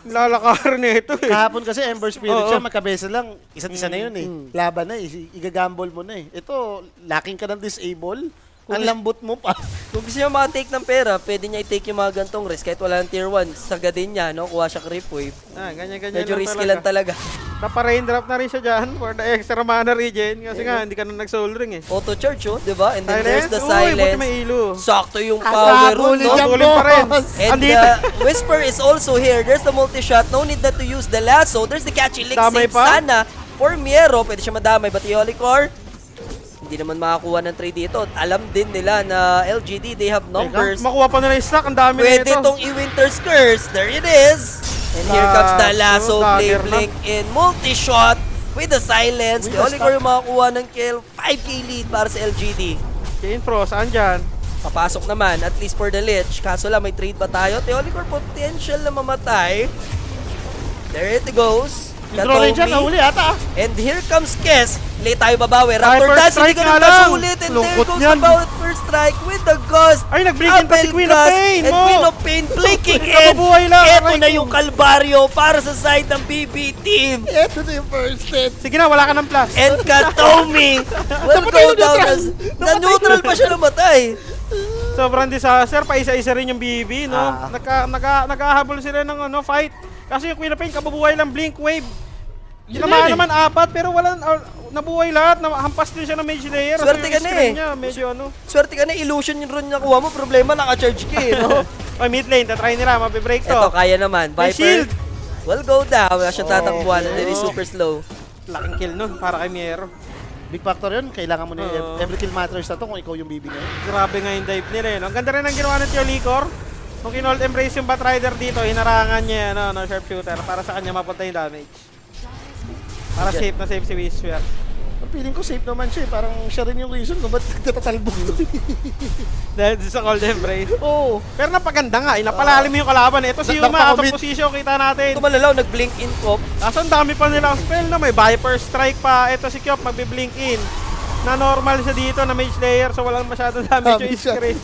lalakaran nito eh. Kahapon kasi Ember Spirit Oo. siya, magkabesa lang. Isa't isa na yun eh. Laban na eh. Igagamble mo na eh. Ito, lacking ka ng disable. Ang lambot mo pa. Kung gusto niya makatake ng pera, pwede niya i-take yung mga gantong risk. Kahit wala ng tier 1, sagadin niya, no? Kuha siya creep wave. Ganyan-ganyan Medyo risky lang talaga. Napa-raindrop na rin siya dyan for the extra mana regen. Kasi nga, hindi ka na nag-soul ring eh. Auto charge, oh, di ba? And then there's the Uy, buti silence. may ilo. Sakto yung power rune, no? Pabulin pa rin. And Andito. Whisper is also here. There's the multi-shot. No need na to use the lasso. There's the catchy lick Damay save pa? sana for Miero. Pwede siya madamay. But Yolicor, hindi naman makakuha ng trade dito. Alam din nila na LGD, they have numbers. Makuha pa nila yung stack. Ang dami Pwede nito. itong i-Winter's Curse. There it is. And here comes the lasso, play Dagger na. blink in multi-shot with the silence. The Yolicor yung makakuha ng kill. 5k lead para sa LGD. Chain Frost, andyan. Papasok naman, at least for the Lich. Kaso lang, may trade ba tayo? Teolicor potential na mamatay. There it goes. Yung draw ranger, nahuli ata. And here comes Kes. Late tayo babawi. Raptor First Dance, hindi strike ka nga na lang. sulit. And there Lungkot goes yan. the Bawat first strike with the Ghost. Ay, nag-blinkin pa si Queen of Pain, And mo. Queen of Pain blinking in. Nabubuhay lang, Ito aray na ko. yung kalbaryo para sa side ng BB team. Ito na yung first hit. Sige na, wala ka ng plus. And Katomi will Napatay go na down neutral. as na-neutral pa siya namatay. Sobrang disaster, pa isa-isa rin yung BB, no? Ah. Naghahabol sila ng fight. Kasi yung Queen of Pain, kabubuhay lang Blink Wave. Yun Tinamaan yan eh. naman apat, pero wala, nabuhay lahat. Hampas din siya ng Mage Layer. Swerte Yung ka na screen eh. Niya, medyo ano. Swerte ka na, illusion yung run niya kuha mo. Problema, naka-charge ka eh, no? Oy, mid lane, tatry nila, mabibreak to. Ito, kaya naman. May Viper shield. will go down. Wala siyang tatakbuhan. And then he's super slow. Laking kill nun, para kay Miero. Big factor yun. Kailangan mo na Oo. every kill matters na to kung ikaw yung BB na yun. Grabe nga yung dive nila, eh. No? Ang ganda rin ang ginawa ng Teolicor. Kung kinold embrace yung Batrider dito, hinarangan niya no, sharpshooter para sa kanya mapunta yung damage. Para safe na safe si Whisper. Ang feeling ko safe naman siya eh. Parang siya rin yung reason kung ba't nagtatatalbog to. Dahil sa cold embrace. Oo. Pero napaganda nga, napalalim mo yung kalaban. Ito si Yuma, out of Napakomit. position, kita natin. Ito malalaw, nag-blink in pop. Kaso ang dami pa nilang spell na may Viper Strike pa. Ito si Kyop, magbi-blink in. Na normal siya dito na Mage Layer, so walang masyadong damage yung Damage siya. screen.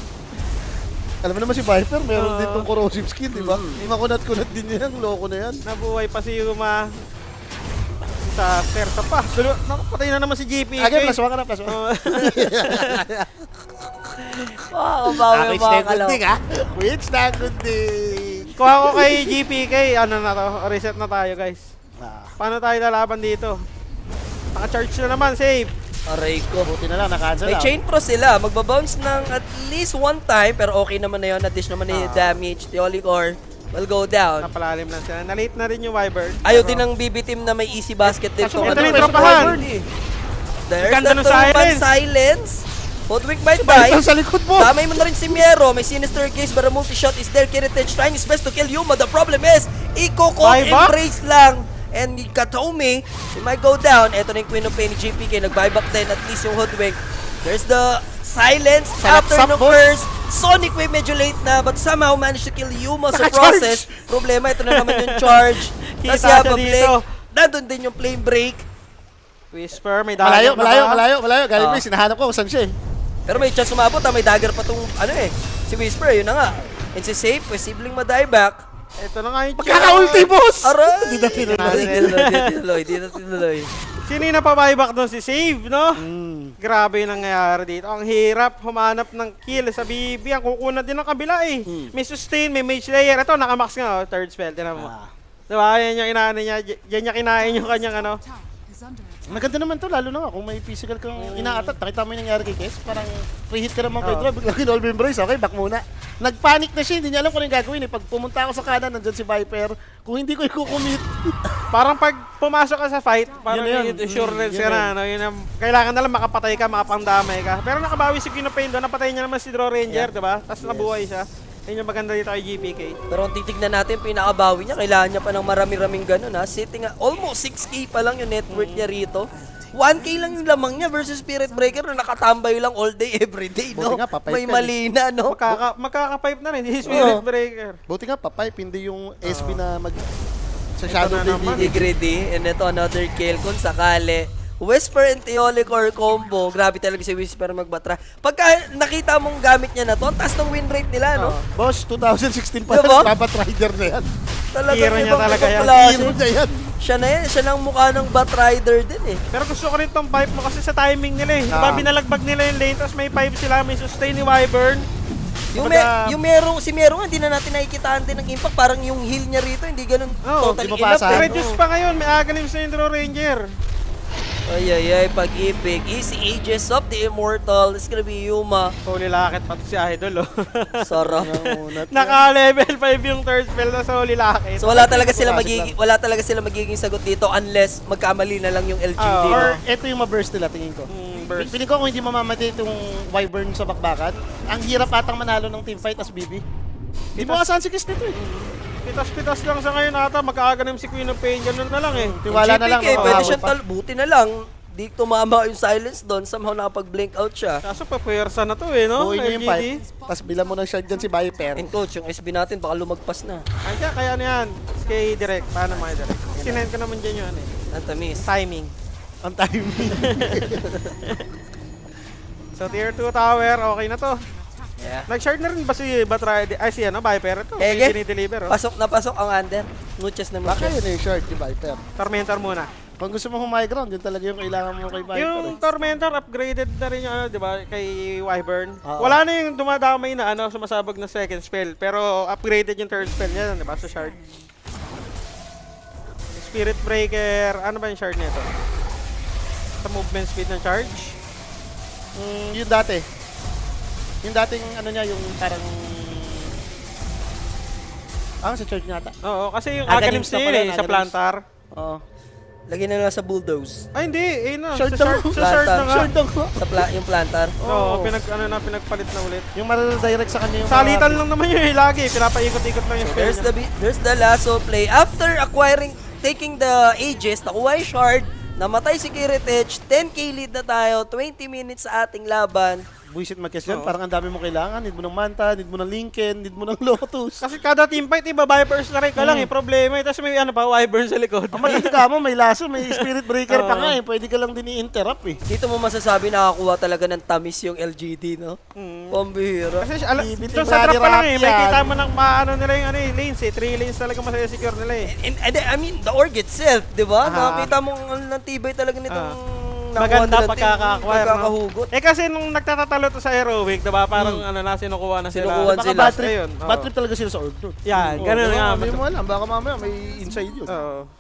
Alam mo naman si Viper, meron Oo. din tong corrosive skin, di ba? Makunat-kunat din yan, loko na yan. Nabuhay pa si Yuma. Sa Persa pa. Dulo, nakapatay na naman si GP. Again, plaswa ka na, plaswa. Wow, bawi Quits mga na kalaw. good thing, ha? Quits na good thing. Kuha ko kay GPK, ano na to, reset na tayo guys. Ah, Paano tayo lalaban dito? Naka-charge na naman, save. Aray ko. buti na lang, na-cancel May lang. chain pro sila. Magbabounce ng at least one time. Pero okay naman na yun. At least naman na yung damage. Teolicor will go down. Napalalim lang sila. Na-late na rin yung Wyvern. Ayaw Pero- din ng BB team na may easy basket din. Kaso tong ito na ano, yung tropahan. There's Ganda the ng Turban silence. silence. Hoodwink by Viper Dive. sa likod mo! Tamay mo na rin si Miero. May sinister case but a multi-shot is there. Kiritich trying his best to kill Yuma. The problem is, i-cold Buyback? embrace lang. And Katomi, he might go down. Ito na yung Queen of Pain ni GPK. Nag-buyback din at least yung Hoodwink. There's the silence after Salaksak, no boss. first. Sonic Wave medyo late na but somehow managed to kill Yuma sa Naka-charge. process. Problema, ito na naman yung charge. Kita Tapos siya Yaba dito. Blink. Nandun din yung flame break. Whisper, may Malayo, dagger na malayo, ba? malayo, malayo. Galing Ah. mo, sinahanap ko kung saan siya eh. Pero may chance umabot may dagger pa tong ano eh. Si Whisper, yun na nga. And si Safe, posibleng ma-dieback. Ito na nga yung Pagkaka-ulti, boss! Aray! Hindi na tinuloy. Di na tinuloy. Sino yung napabuyback doon? Si Save, no? Mm. Grabe yung nangyayari dito. Ang hirap humanap ng kill sa BB. Ang kukunat din ng kabila eh. May sustain, may Mage Layer. Ito, nakamax nga, oh, third spell. Tinan mo. Ah. Diba? Yan yung inaano niya. Yan niya kinain yung kanyang ano. Maganda naman to, lalo na nga kung may physical kang inaatat. Nakita mo yung nangyari kay Kes, parang free hit ka naman kay Oo. Draw, biglang kinolb embrace, okay, back muna. Nagpanic na siya, hindi niya alam kung ano yung gagawin eh. Pag pumunta ako sa kanan, nandyan si Viper, kung hindi ko i-commit, Parang pag pumasok ka sa fight, parang Yun na yun. sure Yun ka na na. No? Yun ang, kailangan na lang makapatay ka, makapangdamay ka. Pero nakabawi si Queen of Pain doon. Napatay niya naman si Draw Ranger, diba? Tapos nabuhay siya. Yun yung maganda dito kay GPK. Pero kung titignan natin, pinakabawi niya, kailangan niya pa ng marami-raming ganun ha. Sitting almost 6K pa lang yung net worth niya rito. 1K lang yung lamang niya versus Spirit Breaker na nakatambay lang all day, every day, no? Buti nga, papipe May ka, mali na, no? Magkaka-pipe na rin. Hindi Spirit Oo. Breaker. buti nga papipe, hindi yung SB na mag sa shadow na naman. baby. Greedy. And ito, another kill kung sakali. Whisper and Teolicor combo. Grabe talaga si Whisper magbatra. Pagka nakita mong gamit niya na to, ang taas ng win rate nila, no? Boss, 2016 pa Diba? yan, Babat Rider na yan. Talagang Hero niya ibang talaga yan. klase. Hero niya yan. Siya na yan. Siya na ang mukha ng Batrider din eh. Pero gusto ko rin tong pipe mo kasi sa timing nila eh. Diba Ah. binalagbag nila yung lane, tapos may pipe sila, may sustain ni Wyvern. Yung merong, si Merong, hindi na natin nakikitaan din ng impact. Parang yung heal niya rito, hindi ganun Oo, totally di enough. mapasa. Eh. Reduce pa ngayon, may agalim sa yung Draw Ranger. Ay, pag-ibig. Easy ages of the immortal. It's gonna be Yuma. Holy lakit pati si Idol oh. Sarap. Naka-level 5 yung third spell na sa Holy lakit. So wala talaga sila Classic magiging sagot dito unless magkamali na lang yung LGD. Ah, Or no? ito yung ma-burst nila, tingin ko. Burst. Piling ko kung hindi mamamatay itong Wyvern sa bakbakan, ang hirap atang manalo ng teamfight as BB. Di mo asahan si Kes nito eh. Pitas-pitas lang sa ngayon ata, magkakaganim si Queen of Pain, ganun na lang eh. Tiwala na lang. GPK, pwede makahabol siyang pa. buti na lang. di tumama yung silence doon. Somehow nakapag-blink out siya. Kaso papuwersa na to eh, no? Buhay niyo yung LGD. pipe. Tapos bilang mo ng shard dyan si Viper. And coach, yung SB natin baka lumagpas na. Ay, kaya ano yan? Kay Direct. Paano mga Direct? Sinend ko naman dyan yung ano eh. Ang tamis. Timing. Ang timing. So tier 2 tower, okay na to. Yeah. Nag-shard na rin ba si Batride? Ay, si ano, Viper? Ito, Ege, may dinideliver. Oh. pasok na pasok ang under. Muchas na Baka muchas. yun yung shard ni Viper. Tormentor muna. Kung gusto mo high ground, yun talaga yung kailangan mo kay Viper. Yung Tormentor, upgraded na rin yung ano, di ba, kay Wyvern. Oo. Wala na yung dumadamay na ano, sumasabog na second spell. Pero upgraded yung third spell niya, di ba, sa shard. Spirit Breaker, ano ba yung shard nito? Sa movement speed ng charge? Yung dati. Yung dating ano niya, yung parang... sa church niya ata. Oo, kasi yung Aghanims Aghanims na niya pala, yun eh, sa Aghanims. plantar. Oo. Lagyan na lang sa bulldoze. Ay, hindi, eh na. Shard Sa daw. shard, sa shard na nga. Shard ako. Yung plantar. Oo, pinagpalit na ulit. Yung maradirect sa kanya yung... Salitan lang naman yun eh, lagi. Pinapaikot-ikot lang yung spell niya. There's the lasso play. After taking the Aegis, nakuha yung shard, namatay si Kiritech, 10k lead na tayo, 20 minutes sa ating laban. Buisit mag-cast yan. Oo. Parang ang dami mo kailangan. Need mo ng Manta, need mo ng Lincoln, need mo ng Lotus. Kasi kada team fight, iba Vipers na rin ka lang eh. Problema eh. Tapos may ano pa, Wyvern sa likod. Ang matindi ka mo, may lasso, may Spirit Breaker pa Oo. nga eh. Pwede ka lang din i-interrupt eh. Dito mo masasabi nakakuha talaga ng tamis yung LGD, no? Pambihira. Kasi Bibit ito yung sa Rally drop pa lang eh. Rap May yan. kita mo ng maano nila yung ano, eh, lanes eh. 3 lanes talaga masaya secure nila eh. And I mean, the org itself, di ba? Ah. Nakita mo ang tibay talaga nitong Maganda pagkaka-acquire, no? pagkakahugot. Eh kasi nung nagtatatalo to sa Heroic, diba? Parang ano na, sinukuha na sila. Sinukuha Baka sila. bad trip, Ayun, oo. bad trip talaga sila sa org doon. Yan, ganun nga. Hindi mo alam, baka mamaya may inside yun. Oo.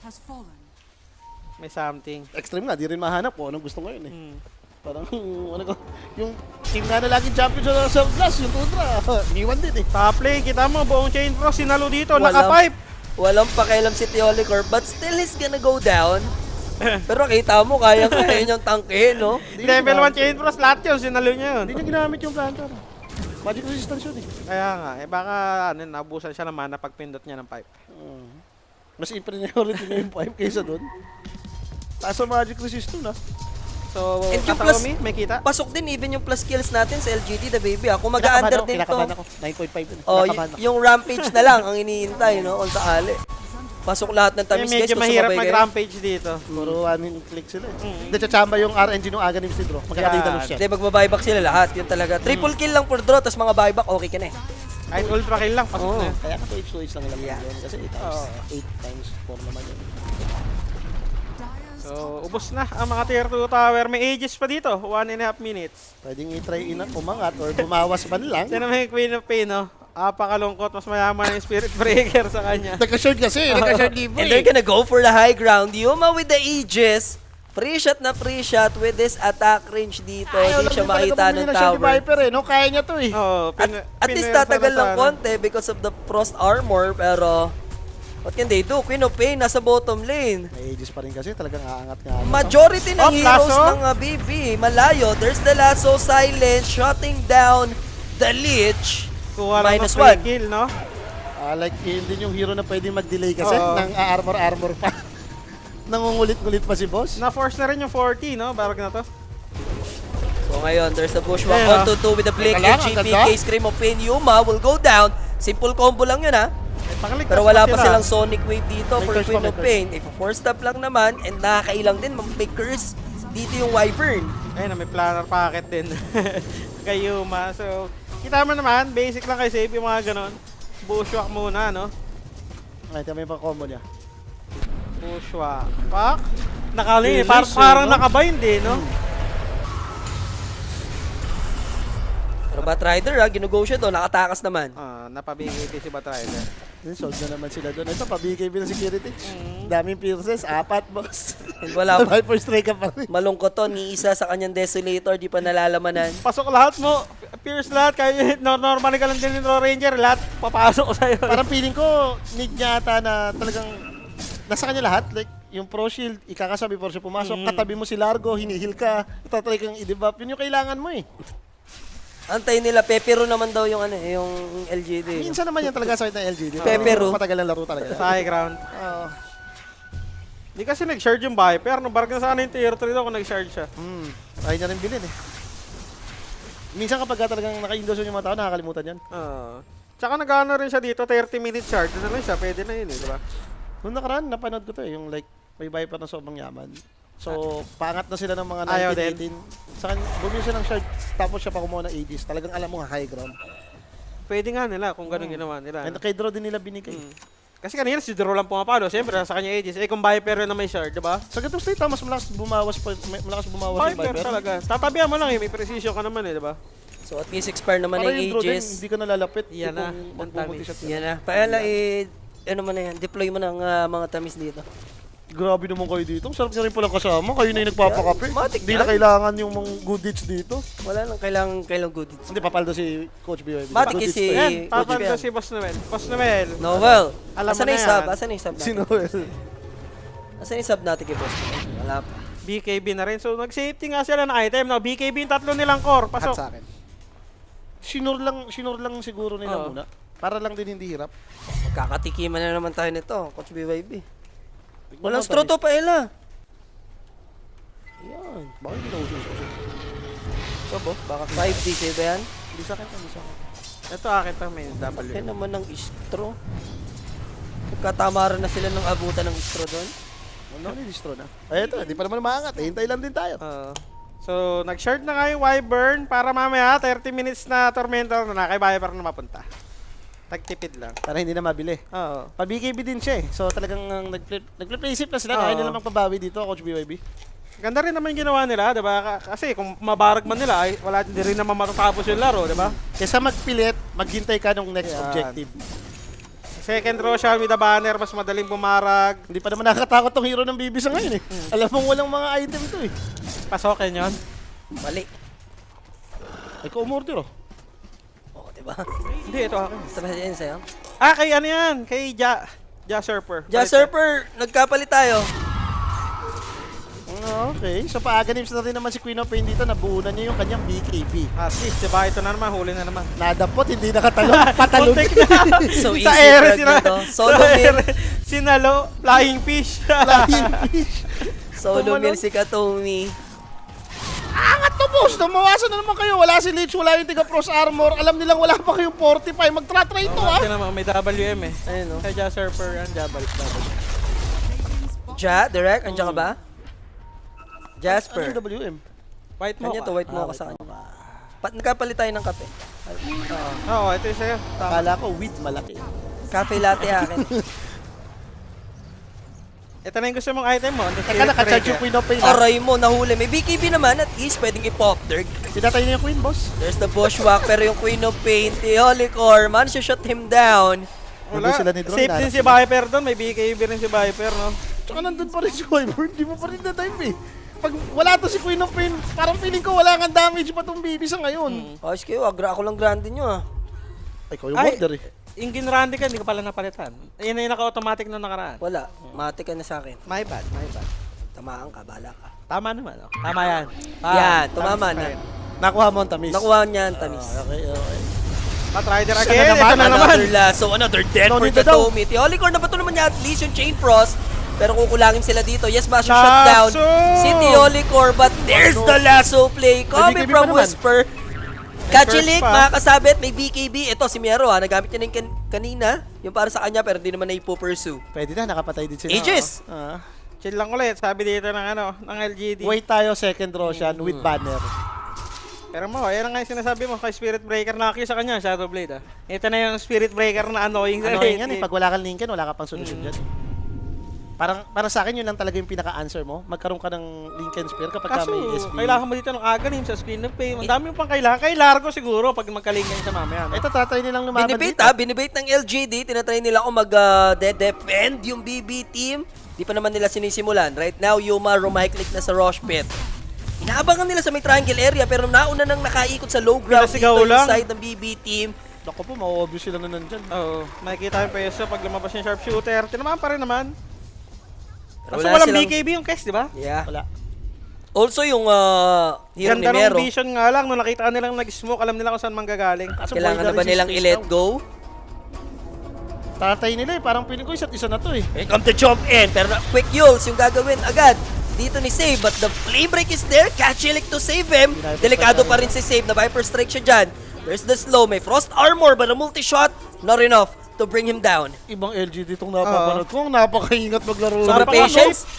May something. Extreme nga, di rin mahanap ko anong gusto ngayon eh. Hmm. Parang, ano ko, yung team nga na laging champion sa South Glass, yung Tundra, iniwan din eh. Top lane, kita mo, buong chain pro, sinalo dito, Walang- naka-pipe. Walang pakialam si Teolicor, but still he's gonna go down. Pero kita mo, kaya niyang tangkehin, no? Level 1 chain pros, lahat yun, sinalo niya yun. Hindi niya ginamit yung planter. Magic resistance yun eh. Kaya nga, eh baka ano, nabusan siya ng mana pag pindot niya ng pipe. Mas inferiority niya yung 5 kaysa doon. Taas sa magic resist doon ah. So, And yung Kataomi, may kita? Pasok din even yung plus kills natin sa LGD, the baby. Kung mag-under din to. Kinakabahan ako. 9.5 yun. Oh, Kinakabahan ako. yung rampage na lang ang iniintay, no? Kung sakali. Pasok lahat ng Eh, tamis, guys. medyo Kung mahirap sumabay kayo. mag-rampage dito. Puro one click sila eh. Hindi, tsamba yung RNG nung Aghanims ni Draw. Magkakadidalus siya. Hindi, magbabuyback sila lahat. Yun talaga. Triple kill lang per draw, tapos mga buyback, okay ka na eh. Kahit ultra kill lang, pasok na yun. Kaya ka 2H lang lang yun. Kasi 8 times 4 naman yun. So, ubos na ang mga tier 2 tower. May ages pa dito, 1.5 minutes. Pwedeng i-try umangat or bumawas man lang. Yan naman yung Queen of Pain, no? Apakalungkot, mas mayaman yung Spirit Breaker sa kanya. Nagka-short kasi, nagka-short libo And they're eh. gonna go for the high ground. Yuma with the Aegis. Free shot na free shot with this attack range dito. Hindi siya makita ng tower. Viper eh, no? Kaya niya to eh. Oh, At least tatagal lang konti because of the frost armor. Pero, what can they do? Queen of Pain nasa bottom lane. May ages pa rin kasi, talagang aangat nga. Majority ng Oh, heroes lasso? ng BB, malayo. There's the lasso, silence, shutting down the Lich. Kuha lang ng -1. free kill, no? Like, yun din yung hero na pwedeng mag-delay kasi Oo. ng armor pa. Nangungulit-ngulit pa si boss. Na-force na rin yung 40, no? Barag na to. So ngayon, there's the bushwhack Ayun, 1-2 with the blink. Teka lang, ang LGPK, ganda. Scream of Pain, Yuma will go down. Simple combo lang yun, ha? Pakaligtas Pero wala pa sila. silang Sonic Wave dito May for curse Queen pa, of may Pain. If 4-stop lang naman, and nakakailang din, may curse dito yung Wyvern. Ayun, may planner packet din. Kay Yuma. So, kita mo naman, basic lang kay save yung mga ganon. Bushwhack muna, no? Ay, ito may pang-combo niya. Bushwhack. Pak! Nakaling eh. Release, Parang no? nakabind eh, no? Pero Batrider, ha? Ginugo siya doon, nakatakas naman. Napabigay si Batrider. Then, solve na naman sila doon. Ito, pabigay na si Kiritich. Daming pierces, 4 boss. And wala pa. Viper strike ka pa rin. Malungkot to, ni isa sa kanyang Desolator, di pa nalalamanan. Pasok lahat mo. Pierce lahat. Kahit normally ka lang din yung Raw Ranger. Lahat papasok sa'yo. Parang feeling ko, need niya ata na talagang nasa kanya lahat. Like, yung pro shield, ikakasabi before siya pumasok. Katabi mo si Largo, hinihil ka. Tatry kang i-debuff. Yun yung kailangan mo eh. Antay nila, Pepero naman daw yung yung LGD. Minsan naman yan talaga sa ng LGD. Pepero. Matagal ang laro talaga. Sa high ground. Oo. Hindi kasi nag-charge yung Viper. Nung bark na sana yung tier 3 daw kung nag-charge siya. Ayaw niya rin bilhin eh. Minsan kapag talagang naka-indosyon yung mga tao, nakakalimutan yan. Tsaka nag-ano rin siya dito, 30-minute charge. Ano lang siya, pwede na yun eh, di ba? Noong nakaraan, napanood ko to eh, yung like, may Viper na sobrang yaman. So, paangat na sila ng mga Ayaw 19, 18. Sa kanya, bumili siya ng shard, tapos siya pa kumuha ng 80s. Talagang alam mo, high ground. Pwede nga nila kung ganun ginawa nila. And kay Draw din nila binigay. Kasi kanina si Drew lang pumapalo. Siyempre, sa kanya ages. Eh kung Viper yun na may shard, di ba? Sa ganitong state, mas malakas bumawas yung Viper Viper. talaga. Tatabihan mo lang eh. May precision ka naman eh, di ba? So at least expire naman Para ng yung Draw din, ages. hindi ka nalalapit. Yan na, Kung ang magpupunti tamis. siya. Yan na. Paala ano mo na yan, deploy mo ng mga tamis dito. Grabe naman kayo dito. Ang sarap nyo rin palang kasama. Kayo na yung nagpapakape. Matik Hindi yan. na kailangan yung mga good hits dito. Wala nang kailangan good hits. Hindi, papaldo si Coach BYB. Matik Good hits si- to Yan, eh. Coach papanda Pian. si Boss Noel. Boss Noel. Noel, Alam asan mo na na yung sub? yan. Asan na yung sub Si natin? Noel. Asan yung sub natin kay Boss? Wala pa. BKB na rin. So nag-safety nga sila ng item. No, BKB yung tatlo nilang core. At Pasok. sa akin. Sinur lang siguro nila Oo. muna. Para lang din hindi hirap. Kakatikiman na naman tayo nito, Coach BYB. Tignan Walang mo, straw to tamis. pa Ela. Yan. Bakit hindi nausos? Sabo, baka 5D sa'yo ba yan? Hindi sa akin, hindi sa akin. Ito akin to may W. Kaya naman ng istro. Nagkatamaran na sila ng abutan ng istro doon. Ano ni distro na? Ay, ito, hindi pa naman maangat. Eh, hintay lang din tayo. So, nag-shard na nga yung Wyvern para mamaya 30 minutes na Tormentor na kay Viper na mapunta. Tagtipid lang. Para hindi na mabili. Oo. Pa-BKB din siya eh. So talagang nag-play safe na sila. Kaya nila magpabawi dito, Coach BYB. Ganda rin naman yung ginawa nila, 'di ba? Kasi kung mabarag man nila, ay wala din rin naman matatapos yung laro, 'di ba? Kesa magpilit, maghintay ka ng next Yan. objective. Second Roshan with the banner, mas madaling bumarag. Hindi pa naman nakakatakot tong hero ng BB sa ngayon eh. Alam mong walang mga item to eh. Pasokin 'yon. Mali. Ay, ko-umorder oh. Oo, diba? Hindi, ito akin. Sabi yan sa'yo. Ah, kay ano yan? Kay Ja Surfer. Ja, Surfer, nagkapalit tayo. Okay. So paaganims na rin naman si Queen of Pain dito. Nabuunan niya yung kanyang BKB. At least, diba? Ito na naman, huli na naman. Nadapot, hindi nakatalon. Patalon. Muntik na. So Sa easy ere, frag na to. Solo sa meal. ere, sinalo, flying fish. Flying fish. Solo Tumalon. meal si Katomi. Angat to boss! Namawasan na naman kayo. Wala si Leech, wala yung tiga pros armor. Alam nilang wala pa kayong 45. Magtra-try ito ah. Ito naman, may WM eh. Ayun o. Kay Ja Surfer yan, Jabal. Ja, direct, andiyan ka ba? Ano Jasper. yung WM? White mo Kanya to, white mo ka sa kanya. Nagkapalit tayo ng kape. Oo, ito yung sa'yo. Tama. Akala ko with malaki. Cafe latte akin. Ito na yung gusto mong item mo. Teka, nakacharge yung Queen of Pain. Aray mo, nahuli. May BKB naman, at least pwedeng i-pop dirk. Pinatay niya yung Queen, boss. There's the Bushwhack, pero yung Queen of Pain, Holy man, shut him down. Wala. Nandun sila ni Drone, Safe din nahanap si Viper doon. May BKB rin si Viper, no? Tsaka nandun pa rin si Wyvern. Di mo pa rin na-time eh. Pag wala to si Queen of Pain, parang feeling ko wala kang damage pa tong BB sa ngayon. Ayos kayo, agra ako lang grande nyo ah. Ay, ikaw yung order eh. Yung ginrandi ka, hindi ka pala napalitan. Yan na yung naka-automatic nung nakaraan. Wala, mati ka na sa akin. My bad, my bad. Tamaan ka, bala ka. Tama naman, oh. Tama yan. Yan, tumama na. Nakuha mo ang tamis. Nakuha niya ang tamis. Okay, okay. Patrider Siya again. na naman, Ito na naman. Another lasso, another death No for need to daw. Katomi. Holy na ba ito naman niya at least yung Chain Frost? Pero kukulangin sila dito. Yes, Master Lasso! shutdown. City Holycore, but there's the lasso play coming BKB pa from naman. Whisper. Kachilik, first pa. mga kasabit, may BKB. Ito, si Miero ha, nagamit niya na yung kanina. Yung para sa kanya, pero hindi naman na ipo-pursue. Pwede na, nakapatay din sila. Aegis! Chill lang ulit. Sabi dito ng ano, ng LGD. Wait tayo, second Roshan with banner. Pero mo, ayan ang nga yung sinasabi mo kay Spirit Breaker na sa kanya, Shadow Blade ah. Ito na yung Spirit Breaker na annoying sa Ano late yan eh, game. pag wala kang Lincoln, wala ka pang solusyon dyan. Para sa akin, yun lang talaga yung pinaka-answer mo. Magkaroon ka ng Lincoln Spear kapag ka Kaso, may SB. kailangan mo dito ng aganim sa screen of fame. Ang dami mo pang kailangan. Kay Largo siguro pag magkalingan sa mamaya. No? Ito, tatry nilang lumaban Binibate dito. binibate ng LGD. Tinatry nila kung mag-defend yung BB team. Di pa naman nila sinisimulan. Right now, Yuma rumahiklik na sa Rosh Pit. Inaabangan nila sa may triangle area pero nauna nang nakaikot sa low ground dito Pinasigaw yung lang. side ng BB team. Naku po, ma-obvious sila na nandyan. Oo, makikita yung peso pag lumabas yung sharpshooter. Tinamaan pa rin naman. Pero Kaso wala walang silang- BKB yung Kes, di ba? Yeah. Wala. Also yung hero ni Ganda Mero. ng vision nga lang. Nung nakita nilang nag-smoke, alam nila kung saan manggagaling. Kaso Kailangan buhay na ba rin si nilang Space i-let now. go? Tatay nila eh, parang piling ko isa't isa na to eh. Here come the jump in, pero quick Yules yung gagawin agad dito ni Save, but the flame break is there. Catchilik to save him. Delikado pa rin si Save, na Viper Strike siya dyan. There's the slow, may Frost Armor, but a multi-shot, not enough to bring him down. Ibang LGD itong napapanood ko. Ang napakaingat maglaro. Sobra patience.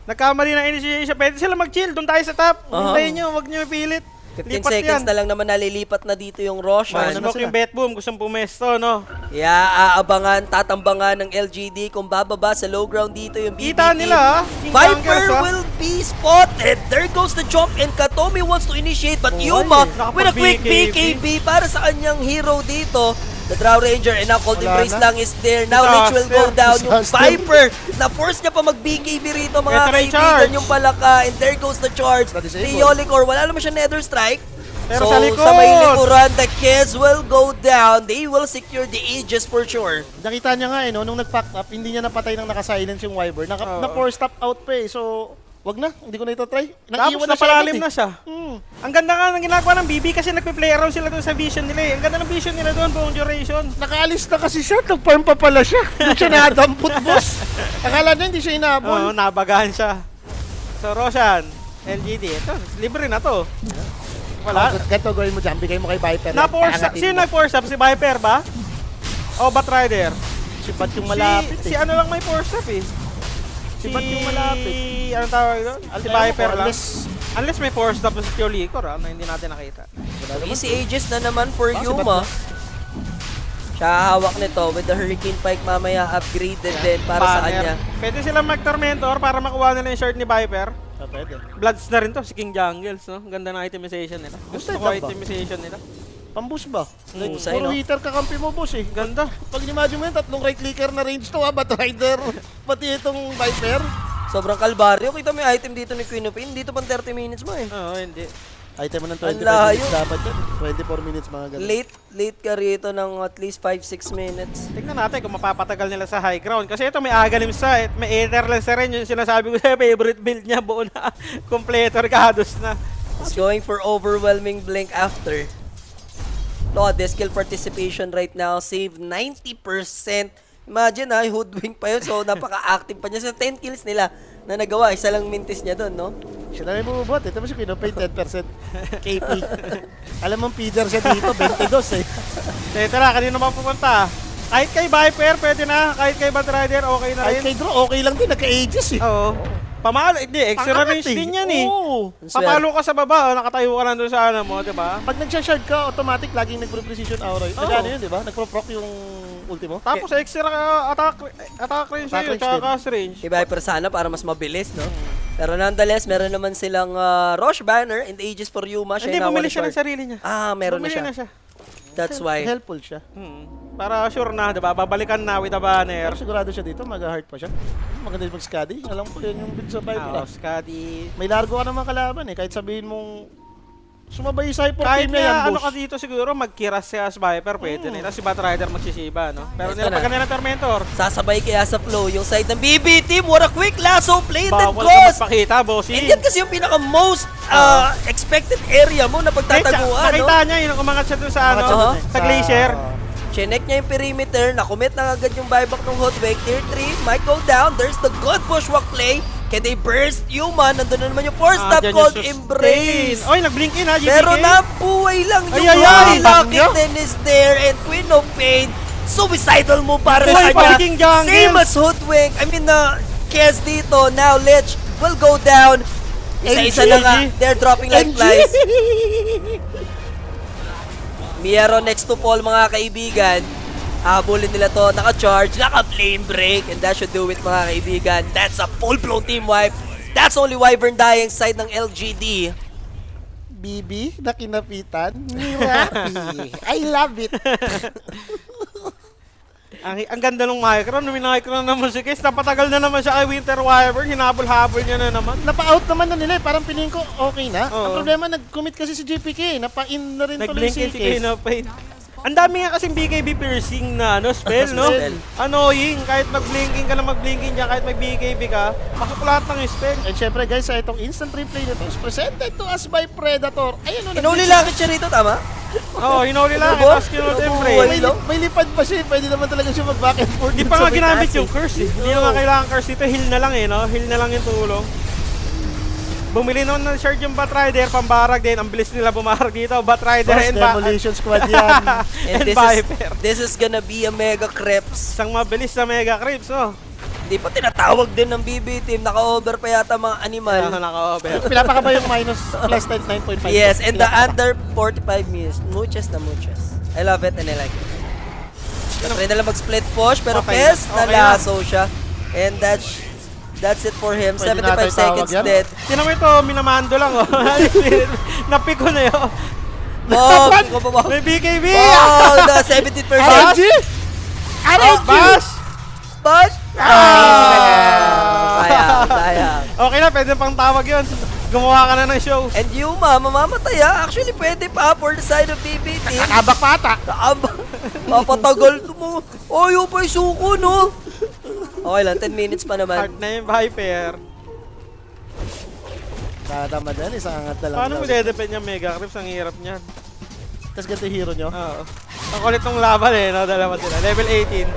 Nagkamali ng initiation. Pwede sila mag-chill. Doon tayo sa top. Hintayin nyo. Huwag nyo ipilit. 15 Lipat seconds yan. na lang naman nalilipat na dito yung Roshan. Smoke yung bet boom. Gustong pumesto, no? Yeah, aabangan, tatambangan ng LGD kung bababa sa low ground dito yung BB Kita team. nila, ha? King Viper Junkers, ha? will be spotted. There goes the jump and Katomi wants to initiate, but Oh, Yuma nakapag- with a quick BKB. BKB para sa kanyang hero dito. The Drow Ranger and now Cold Wala Embrace na. lang is there. Now Lich will go Disaster. down. Yung Disaster. Viper, na-force niya pa mag-BKB rito mga Ito na yung kaibigan. charge. Yung palaka, and there goes the charge. Na-disable. The Yolicor, wala naman siya Nether Strike. Pero So, sa likod. sa may likuran, the kids will go down. They will secure the Aegis for sure. Nakita niya nga eh, no, nung nag-pack up, hindi niya napatay nang naka-silence yung Wyvern. Oo. Na-force stop out pa eh. So, wag na. Hindi ko na ito try. Tapos Nag-iwan napalalim agad na siya. Hmm. Ang ganda nga ng ginagawa ng BB kasi nagpe-play around sila doon sa vision nila eh. Ang ganda ng vision nila doon, buong duration. Nakaalis na kasi siya. Nag-farm pa pala siya. Hindi siya nadampot, boss. Akala niya hindi siya inabol. Oo, nabagahan siya. So, Roshan, LGD, ito, libre na to. Wala. Ganito gawin mo dyan. Bigay mo kay Viper. Na-force up. Sino nag-force up? Si Viper ba? O Batrider? Si Bat yung malapit Si eh. ano lang may force up eh. Si Bat yung malapit. Anong tawag doon? Si Ewan Viper ko, lang. unless Unless may force up sa Cholicor na hindi natin nakita. Easy Aegis na naman for Ah, si Yuma. Siya hawak nito with the Hurricane Pike mamaya upgraded din para sa kanya. Pwede silang mag-Tormentor para makuha nila yung short ni Viper. Ah, pwede. Bloods na rin to, si King Jungles, no? Ganda ng itemization nila. Gusto Gusto ko ba? itemization nila. Pambus ba? Husay, Puro no? hitter kakampi mo, boss eh. Ganda. Pag imagine mo yun, tatlong right clicker na range to, Bat Rider. Pati itong Viper. Sobrang kalbaryo. Kita mo yung item dito ni Queen of Pain. Dito pang 30 minutes mo eh. Oo, hindi. Item mo ng Ang 25 layo. minutes dapat yun. 24 minutes mga ganun. Late ka rito ng at least 5-6 minutes. Tingnan natin kung mapapatagal nila sa high ground. Kasi ito may Aghanim sa, may Aetherless na rin. Yung sinasabi ko sa favorite build niya, buo na. Kompleto, Ricados na. He's going for overwhelming blink after. Look at this skill participation right now. Save 90%. Imagine ha, hoodwink pa yun. So napaka-active pa niya. Sa 10 kills nila na nagawa, isa lang mintis niya doon, no? Siya na rin bumubot. Ito mo si Queen of Pain, 10% KP. Alam mong feeder siya dito, 22 eh. So ito na, kanino naman pupunta? Kahit kay Viper, pwede na. Kahit kay Batrider, okay na Kahit rin. kay Draw, okay lang din. Nagka-ages eh. Oo. Pamalo, hindi, extra Ang range angat eh. din yan eh. Oo. Papalo ka sa baba, nakatayo ka lang doon sa ano mo, di ba? Pag nag-shard ka, automatic laging nagpro-precision aura. Nag-ano yun, di ba? Nagpro-proc yung ultimo. Tapos extra attack range Attack yun, range tsaka din. cast range. Kay Viper sana para mas mabilis, no? Pero nonetheless, meron naman silang Roche Banner and Aegis for Yuma. Siya Hindi, yung bumili nawala siya ng short. sarili niya. Ah, meron na Bumili siya. That's why. Helpful siya. Para sure na, di ba? Babalikan na with a banner. Pero sigurado siya dito, mag-heart pa siya. Maganda yung mag-scuddy. Alam ko yun yung build sa Viper. Oh, Skadi. May largo ka naman kalaban eh. Kahit sabihin mong sumabay sa hyper Kahit team niya yan, na ano boss. ka dito siguro, magkiras siya sa Viper, pwede na. Tapos si Batrider magsisiba, no? Pero Ito nilapag na. nila ng Tormentor. Sasabay kaya sa flow yung side ng BB team. What a quick lasso played and Bawal ka goes! magpakita, bossy. And yan kasi yung pinaka-most expected area mo na pagtataguan, no? Nakita niya, yun ang umangat siya dun sa ano, Umangat siya dun eh. sa glacier. Chinek niya yung perimeter, nakomit na agad yung buyback ng Hoodwink. Tier 3 might go down. There's the good bushwalk play. Can they burst Yuma? Nandun na naman yung force stop Dyan called yung Embrace. Oy, nag-blink in ha, GPK. Pero nabuhay lang yung Ay, ay, ay, Lucky Bagyo. then is there and Queen of Pain. Suicidal mo para sa Buhay pa si kanya. King Jungles. Same as Hoodwink. I mean, Kes dito. Now Lich will go down. Isa-isa na nga. They're dropping like flies. Miero next to fall mga kaibigan. Habulin nila to, naka-charge, naka-flame break, and that should do it mga kaibigan. That's a full-blown team wipe. That's only Wyvern dying side ng LGD. BB na kinapitan. Mirapi. I love it. Ang ganda ng micro, micro naman si Kes. Napatagal na naman siya kay Winter Wyvern, hinabol-habol niya na naman. Napa-out naman na nila eh. Parang piling ko okay na. Oo. Ang problema, nag-commit kasi si JPK. Napa-in na rin tuloy Nag-blink si in si Case. Queen of Pain. Ang dami nga kasing BKB piercing na spell, no? Spell. Annoying. Kahit mag-blinking ka na mag-blinking dyan, kahit may BKB ka, makukulat ng spell. And syempre guys, itong instant replay nito is presented to us by Predator. Ayun o, Inuli lakit siya rito, tama? Oo, hinuli lang. Ano ba? Tapos kinult Anoempre. ba? may lipad pa siya. Pwede naman talaga siya mag-back and forth. Hindi dun pa sa nga may ginamit taas, yung curse eh. Hindi na nga kailangan curse dito. Heal na lang no? Heal na lang yung tulong. Bumili naman ng shard yung Batrider, pambarag din. Ang bilis nila bumarag dito. Batrider Boss, and demolition squad yan. And And Viper. this is gonna be a mega creeps. Isang mabilis na Mega Creeps, no? Di pa tinatawag din ng BB team. Naka-over pa yata mga animal. Naka-over. Pinapaka ba yung minus plus 9.5? Yes, and the under 45 minutes. Muchas na muchas. I love it and I like it. Try na lang mag-split push, pero Okay Pes, na. Okay na. nalaso siya. And that's it for him. Pwede 75 natin seconds tawag yan. dead. Tinan mo ito, minamando lang, oh. Napiko na yun. Oh, ko ba? May BKB! Oh, the 17%. RNG! RNG! Bash! Bash! Sayang. Okay na, pwede pang tawag yun. Gumawa ka na ng show. And Yuma, mamamatay ah. Actually, pwede pa for the side of BB team. Nakabak pa ata. Papatagal to mo. Oh, yung pa yung suko, no? Okay lang, 10 minutes pa naman. Hard na yung Viper. Tatama din, isang angat na lang. Paano mo dedepend yung Mega Creeps? Ang hirap niyan. Tapos ganito yung hero nyo. Oo. Ang kulit ng laban eh, no? Dalawa sila. Level 18.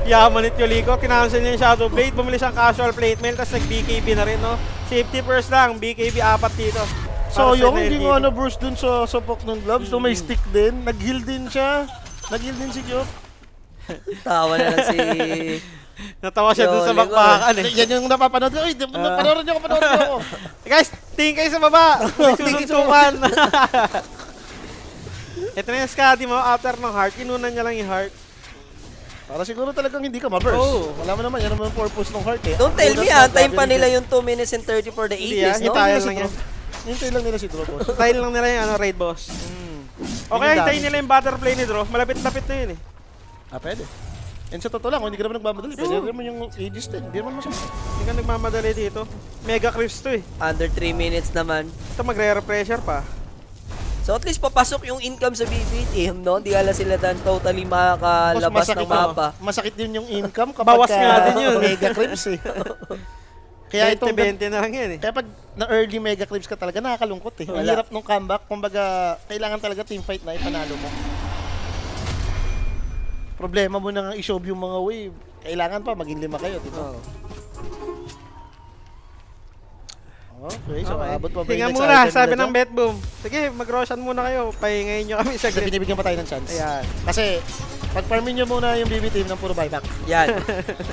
Yamanit yung Liko, kinancel niya yung Shadow Blade, bumili siyang casual plate mail, tapos nag-BKB na rin, no? Safety first lang, BKB 4 dito. So Para sa yung NLDT. hindi mo burst dun sa sopok ng gloves, so may stick din. Nag-heal din siya. Nag-heal din si Gyok. Tawa na lang si... Natawa siya dun sa Yo, bakbakan eh. Yan yung napapanood ko. Uy, panoorin niyo ako. Guys, tingin kayo sa baba. May susuntukan. Ito na yung Scotty mo, after ng heart, inunan niya lang yung heart. Para siguro talagang hindi ka ma-burst. Oo. Wala mo naman, yan naman yung purpose ng heart eh. Don't tell me, antayin pa nila yung 2 minutes and 30 for the Hindi, 80s, no? hitayan lang yan. Hintay lang nila si Draw Boss. Style lang nila yung raid boss. Okay, Yung hintayin dami. nila yung butterfly ni Draw. Malapit-lapit na yun eh. Pwede. And sa totoo lang, kung hindi ka naman nagmamadali, pwede naman yung ages din. Hindi naman masama. Hindi ka nagmamadali dito. Mega Creeps to eh. Under 3 minutes naman. Ito magre-repressure pa. So at least papasok yung income sa BB team, no? Hindi ala sila dan totally makakalabas ng mapa. Masakit din yung income kapag Bawas nga din yun. mega creeps eh. Kaya itong 20 na lang yan eh. Kaya pag na-early mega clips ka talaga, nakakalungkot eh. Ang Wala. hirap nung comeback. Kumbaga, kailangan talaga teamfight na ipanalo mo. Problema mo na nga i-shove yung mga wave. Kailangan pa, maging 5 kayo, di ba? Okay, so abot pa ba Hinga yung next muna, item sabi nila ng dyan? bet boom. Sige, mag-roshan muna kayo. Pahingayin nyo kami sa Kasi grid. binibigyan pa tayo ng chance. Ayan. Kasi, pag-farmin nyo muna yung BB team ng puro buyback. Yan.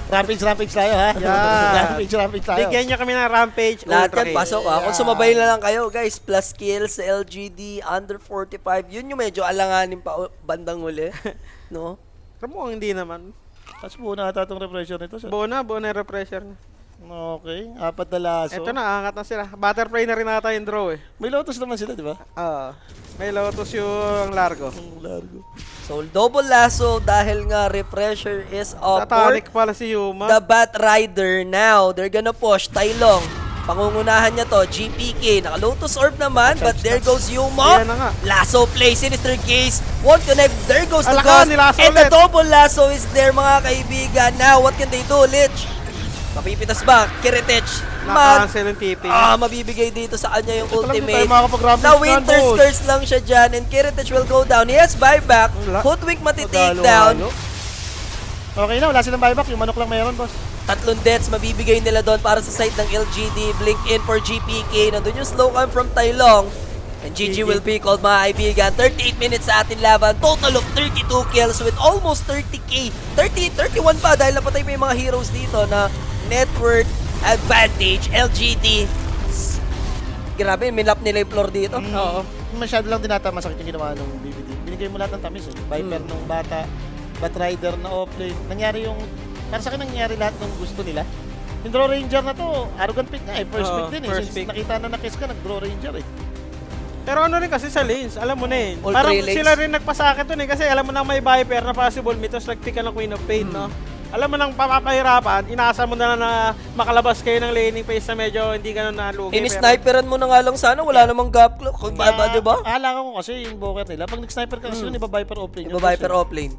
Rampage tayo ha. Yeah. Rampage tayo. Bigyan nyo kami ng rampage. Lahat ultra yan kill. pasok ah. Kung sumabay na lang kayo, guys, plus kills sa LGD, under 45, yun yung medyo alanganin pa bandang uli. No? Pero mukhang hindi naman. Tapos buo na ata itong repressure nito. Buo na yung repressure niya. Okay, 4 na laso. Ito na, angat na sila. Butterfly na rin nata yung draw eh. May lotus naman sila, di ba? May lotus yung largo. Ang largo. So, double lasso dahil nga refresher is Sa up. tonic pala si Yuma. The Bat Rider now. They're gonna push. Tailong. Pangungunahan niya to. GPK. Naka-Lotus Orb naman. But there goes Yuma. Ayan na nga. Lasso play. Sinister Gaze. Won't connect. There goes the Alaka, Ghost. nilasso And the ulit. double lasso is there, mga kaibigan. Now, what can they do, Lich? Mapipitas ba? Kiritich. Naka-cancel yung TP. Mabibigay dito sa kanya yung Ito lang, di ultimate. tayo makakapag-rampage Na na, Winter's boss. Curse lang siya dyan. And Kiritich will go down. He has buyback. Wala. Hoodwink mati-take down. Okay na, wala silang buyback. Yung manok lang mayroon, boss. 3 deaths mabibigay nila doon para sa side ng LGD. Blink in for GPK. Nandun yung slow cam from Tailong. And GG will be called, mga kaibigan. 38 minutes sa ating laban. Total of 32 kills with almost 30k. 31 pa dahil napatay pa yung mga heroes dito na network advantage. LGD. Grabe, minap nila yung floor dito. Oo. Masyado lang dinata masakit yung ginawa ng BBD. Binigay mo lahat ng tamis eh. Viper nung bata, Batrider na offlane. Nangyari yung, para sa akin nangyari lahat ng gusto nila. Yung Draw Ranger na to, arrogant pick nga eh. First Oo, pick din eh. first Since pick. nakita na na-kiss ka, nag-Draw Ranger eh. Pero ano rin kasi sa lanes, alam mo na eh. All Parang three lanes. sila rin nagpasakit dun eh. Kasi alam mo na may Viper na possible mitos, nag-pick ka ng Queen of Pain, no? Alam mo nang papapahirapan, inasa mo na makalabas kayo ng laning phase na medyo hindi ganun nalugi. Ini-sniperan mo na nga lang sana, wala namang gap clock. Kung ba, diba? Alala ko kasi yung Boker nila, pag nag-sniper ka kasi yun, iba-Viper offlane. Iba Viper offlane.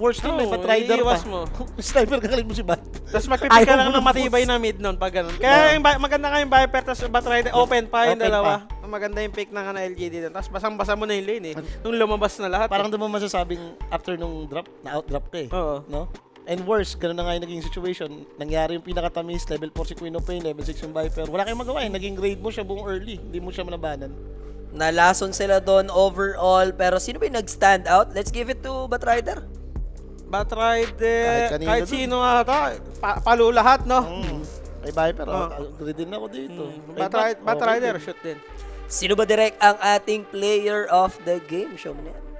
Worst nun, may Oo, Batrider pa. iiwas mo. Sniper ka mo si Bat. Tapos magpipick ka lang ng matibay na mid nun pag ganun. Kaya yung maganda nga yung Viper, tapos Batrider, open pa yung Open dalawa. Maganda yung pick na nga na LGD dun. Tapos basang-basa mo na yung lane Nung lumabas na lahat. Parang doon mo masasabing after nung drop, na-out-drop ka eh. Oo. No? And worse, ganun na nga yung naging situation. Nangyari yung pinakatamis, level 4 si Queen of Pain, level 6 yung Viper. Wala kayong magawa eh. Naging grade mo siya buong early. Hindi mo siya manabanan. Nalason sila doon overall. Pero sino ba yung nag-stand out? Let's give it to Batrider. Batrider, Kahit kanino kahit dun. sino ata, palo lahat, no? Kay Viper, Oh. agree din ako dito. Batrider, shoot din. Sino ba direct ang ating player of the game? Show mo na yan.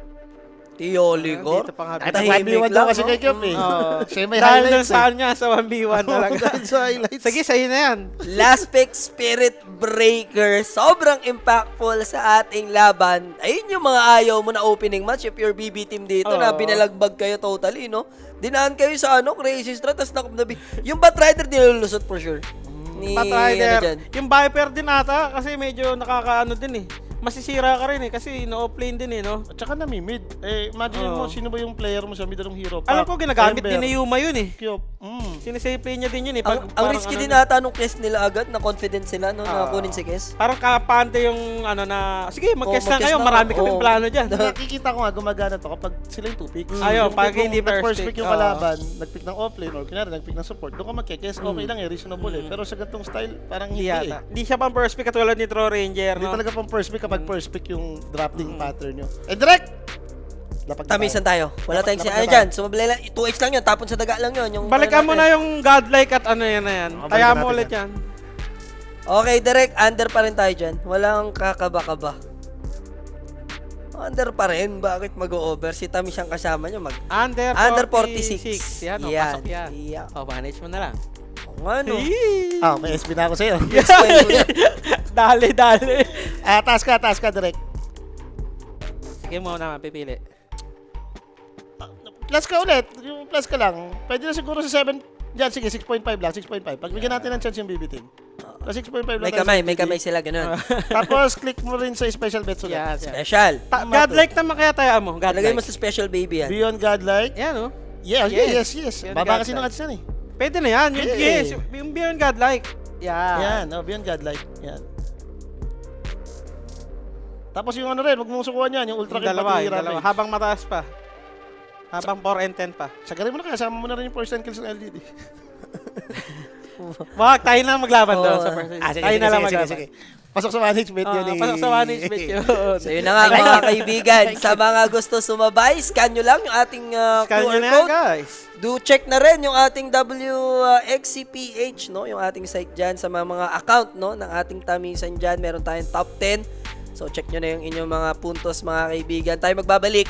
Tio Ligor. Dito pa nga. Ay, Tahimik 1v1 daw lang, kasi no? kay Kyop eh. Oo. Siya may Dahil dun highlights sa eh. kanya sa 1v1 talaga. Dahil sa highlights. Sige, sa'yo na yan. Last pick, Spirit Breaker. Sobrang impactful sa ating laban. Ayun yung mga ayaw mo na opening match if you're BB team dito na Oo. binalagbag kayo totally, no? Dinaan kayo sa crazy strat, tapos yung Batrider nilulusot for sure. Ni, Batrider. dyan. Yung Viper din ata kasi medyo nakakaano din Masisira ka rin kasi no-offlane din no? At saka nami-mid. Eh, imagine mo, sino ba yung player mo sa mid ng hero? Alam ko ginagamit Ember, din ni Yuma yun Kyop. Sinisave play niya din yun Ang Parang risky ano din ata nung quest nila agad, na confident sila no, na kunin si Kes. Parang kapante yung ano na, sige mag-guess na mag-guess kayo, na. marami kaming Oo. plano dyan. Nakikita ko nga gumagana to kapag sila yung 2 picks. Ayun, Yung pag kung hindi first nag-first pick, pick yung oo. kalaban, nag-pick ng offlane or kunyari nag-pick ng support, doon ka magkikes, okay lang reasonable Pero sa ganitong style, parang hindi Yata. Hindi siya pang first pick katulad ni True Ranger, Hindi no? talaga pang first pick kapag first pick yung drafting pattern nyo. Eh, direct! Lapag na Tamisan tayo. Wala tayong Dapat ano na dyan. Sumablay lang. 2x lang yun. Tapon sa daga lang yun. Yung Balikan mo na yung godlike at ano yan na yan. Oh, Kaya balikan mo natin ulit yan. yan. Okay, direct. Under pa rin tayo dyan. Walang kakaba-kaba. Under pa rin. Bakit mag-over? Si Tamis ang kasama nyo. Under 46. 46. Yan, Yan. pasok yan. Yeah. Manage mo na lang. Ano? Ah, may SP na ako sa'yo. Dali. Taas ka, direct. Sige mo na mapipili. Plus ka ulit. Yung plus ka lang. Pwede na siguro sa 7. Diyan, sige, 6.5 lang. 6.5. Pagbigyan natin ng chance yung BB team. Plus 6.5 lang. May tayo kamay. sa May BB. kamay sila. Ganun. Tapos, click mo rin sa special bets ulit. Yan. Special. Godlike naman kaya tayo mo. Lagay mo Godlike. sa special baby yan. Beyond Godlike. Yan oh. Yes. Beyond Baba kasi Godlike. ng ads yan eh. Pwede na yan. Yung, Yeah. yes. Yung Beyond Godlike. Yan, Beyond Godlike. Yan. Tapos yung ano rin, huwag mong sukuhan yan, yung ultra Yung kill dalawa. pati Yung dalawa. rampage. Habang mataas pa. Habang 4 and 10 pa. Sagarin mo na kaya, sama mo na rin yung first 10 kills ng LDD. Wag, tayo na maglaban doon Oo. sa first. Tayo na lang maglaban. Pasok sa management yun eh. Pasok sa management yun. So yun na nga mga kaibigan. Sa mga gusto sumabay, scan nyo lang yung ating Scan nyo QR na yan, code. guys. Do check na rin yung ating WXCPH, no? Yung ating site dyan sa mga account, no? Ng ating tamisan dyan. Meron tayong top 10. So check nyo na yung inyong mga puntos, mga kaibigan. Tayo magbabalik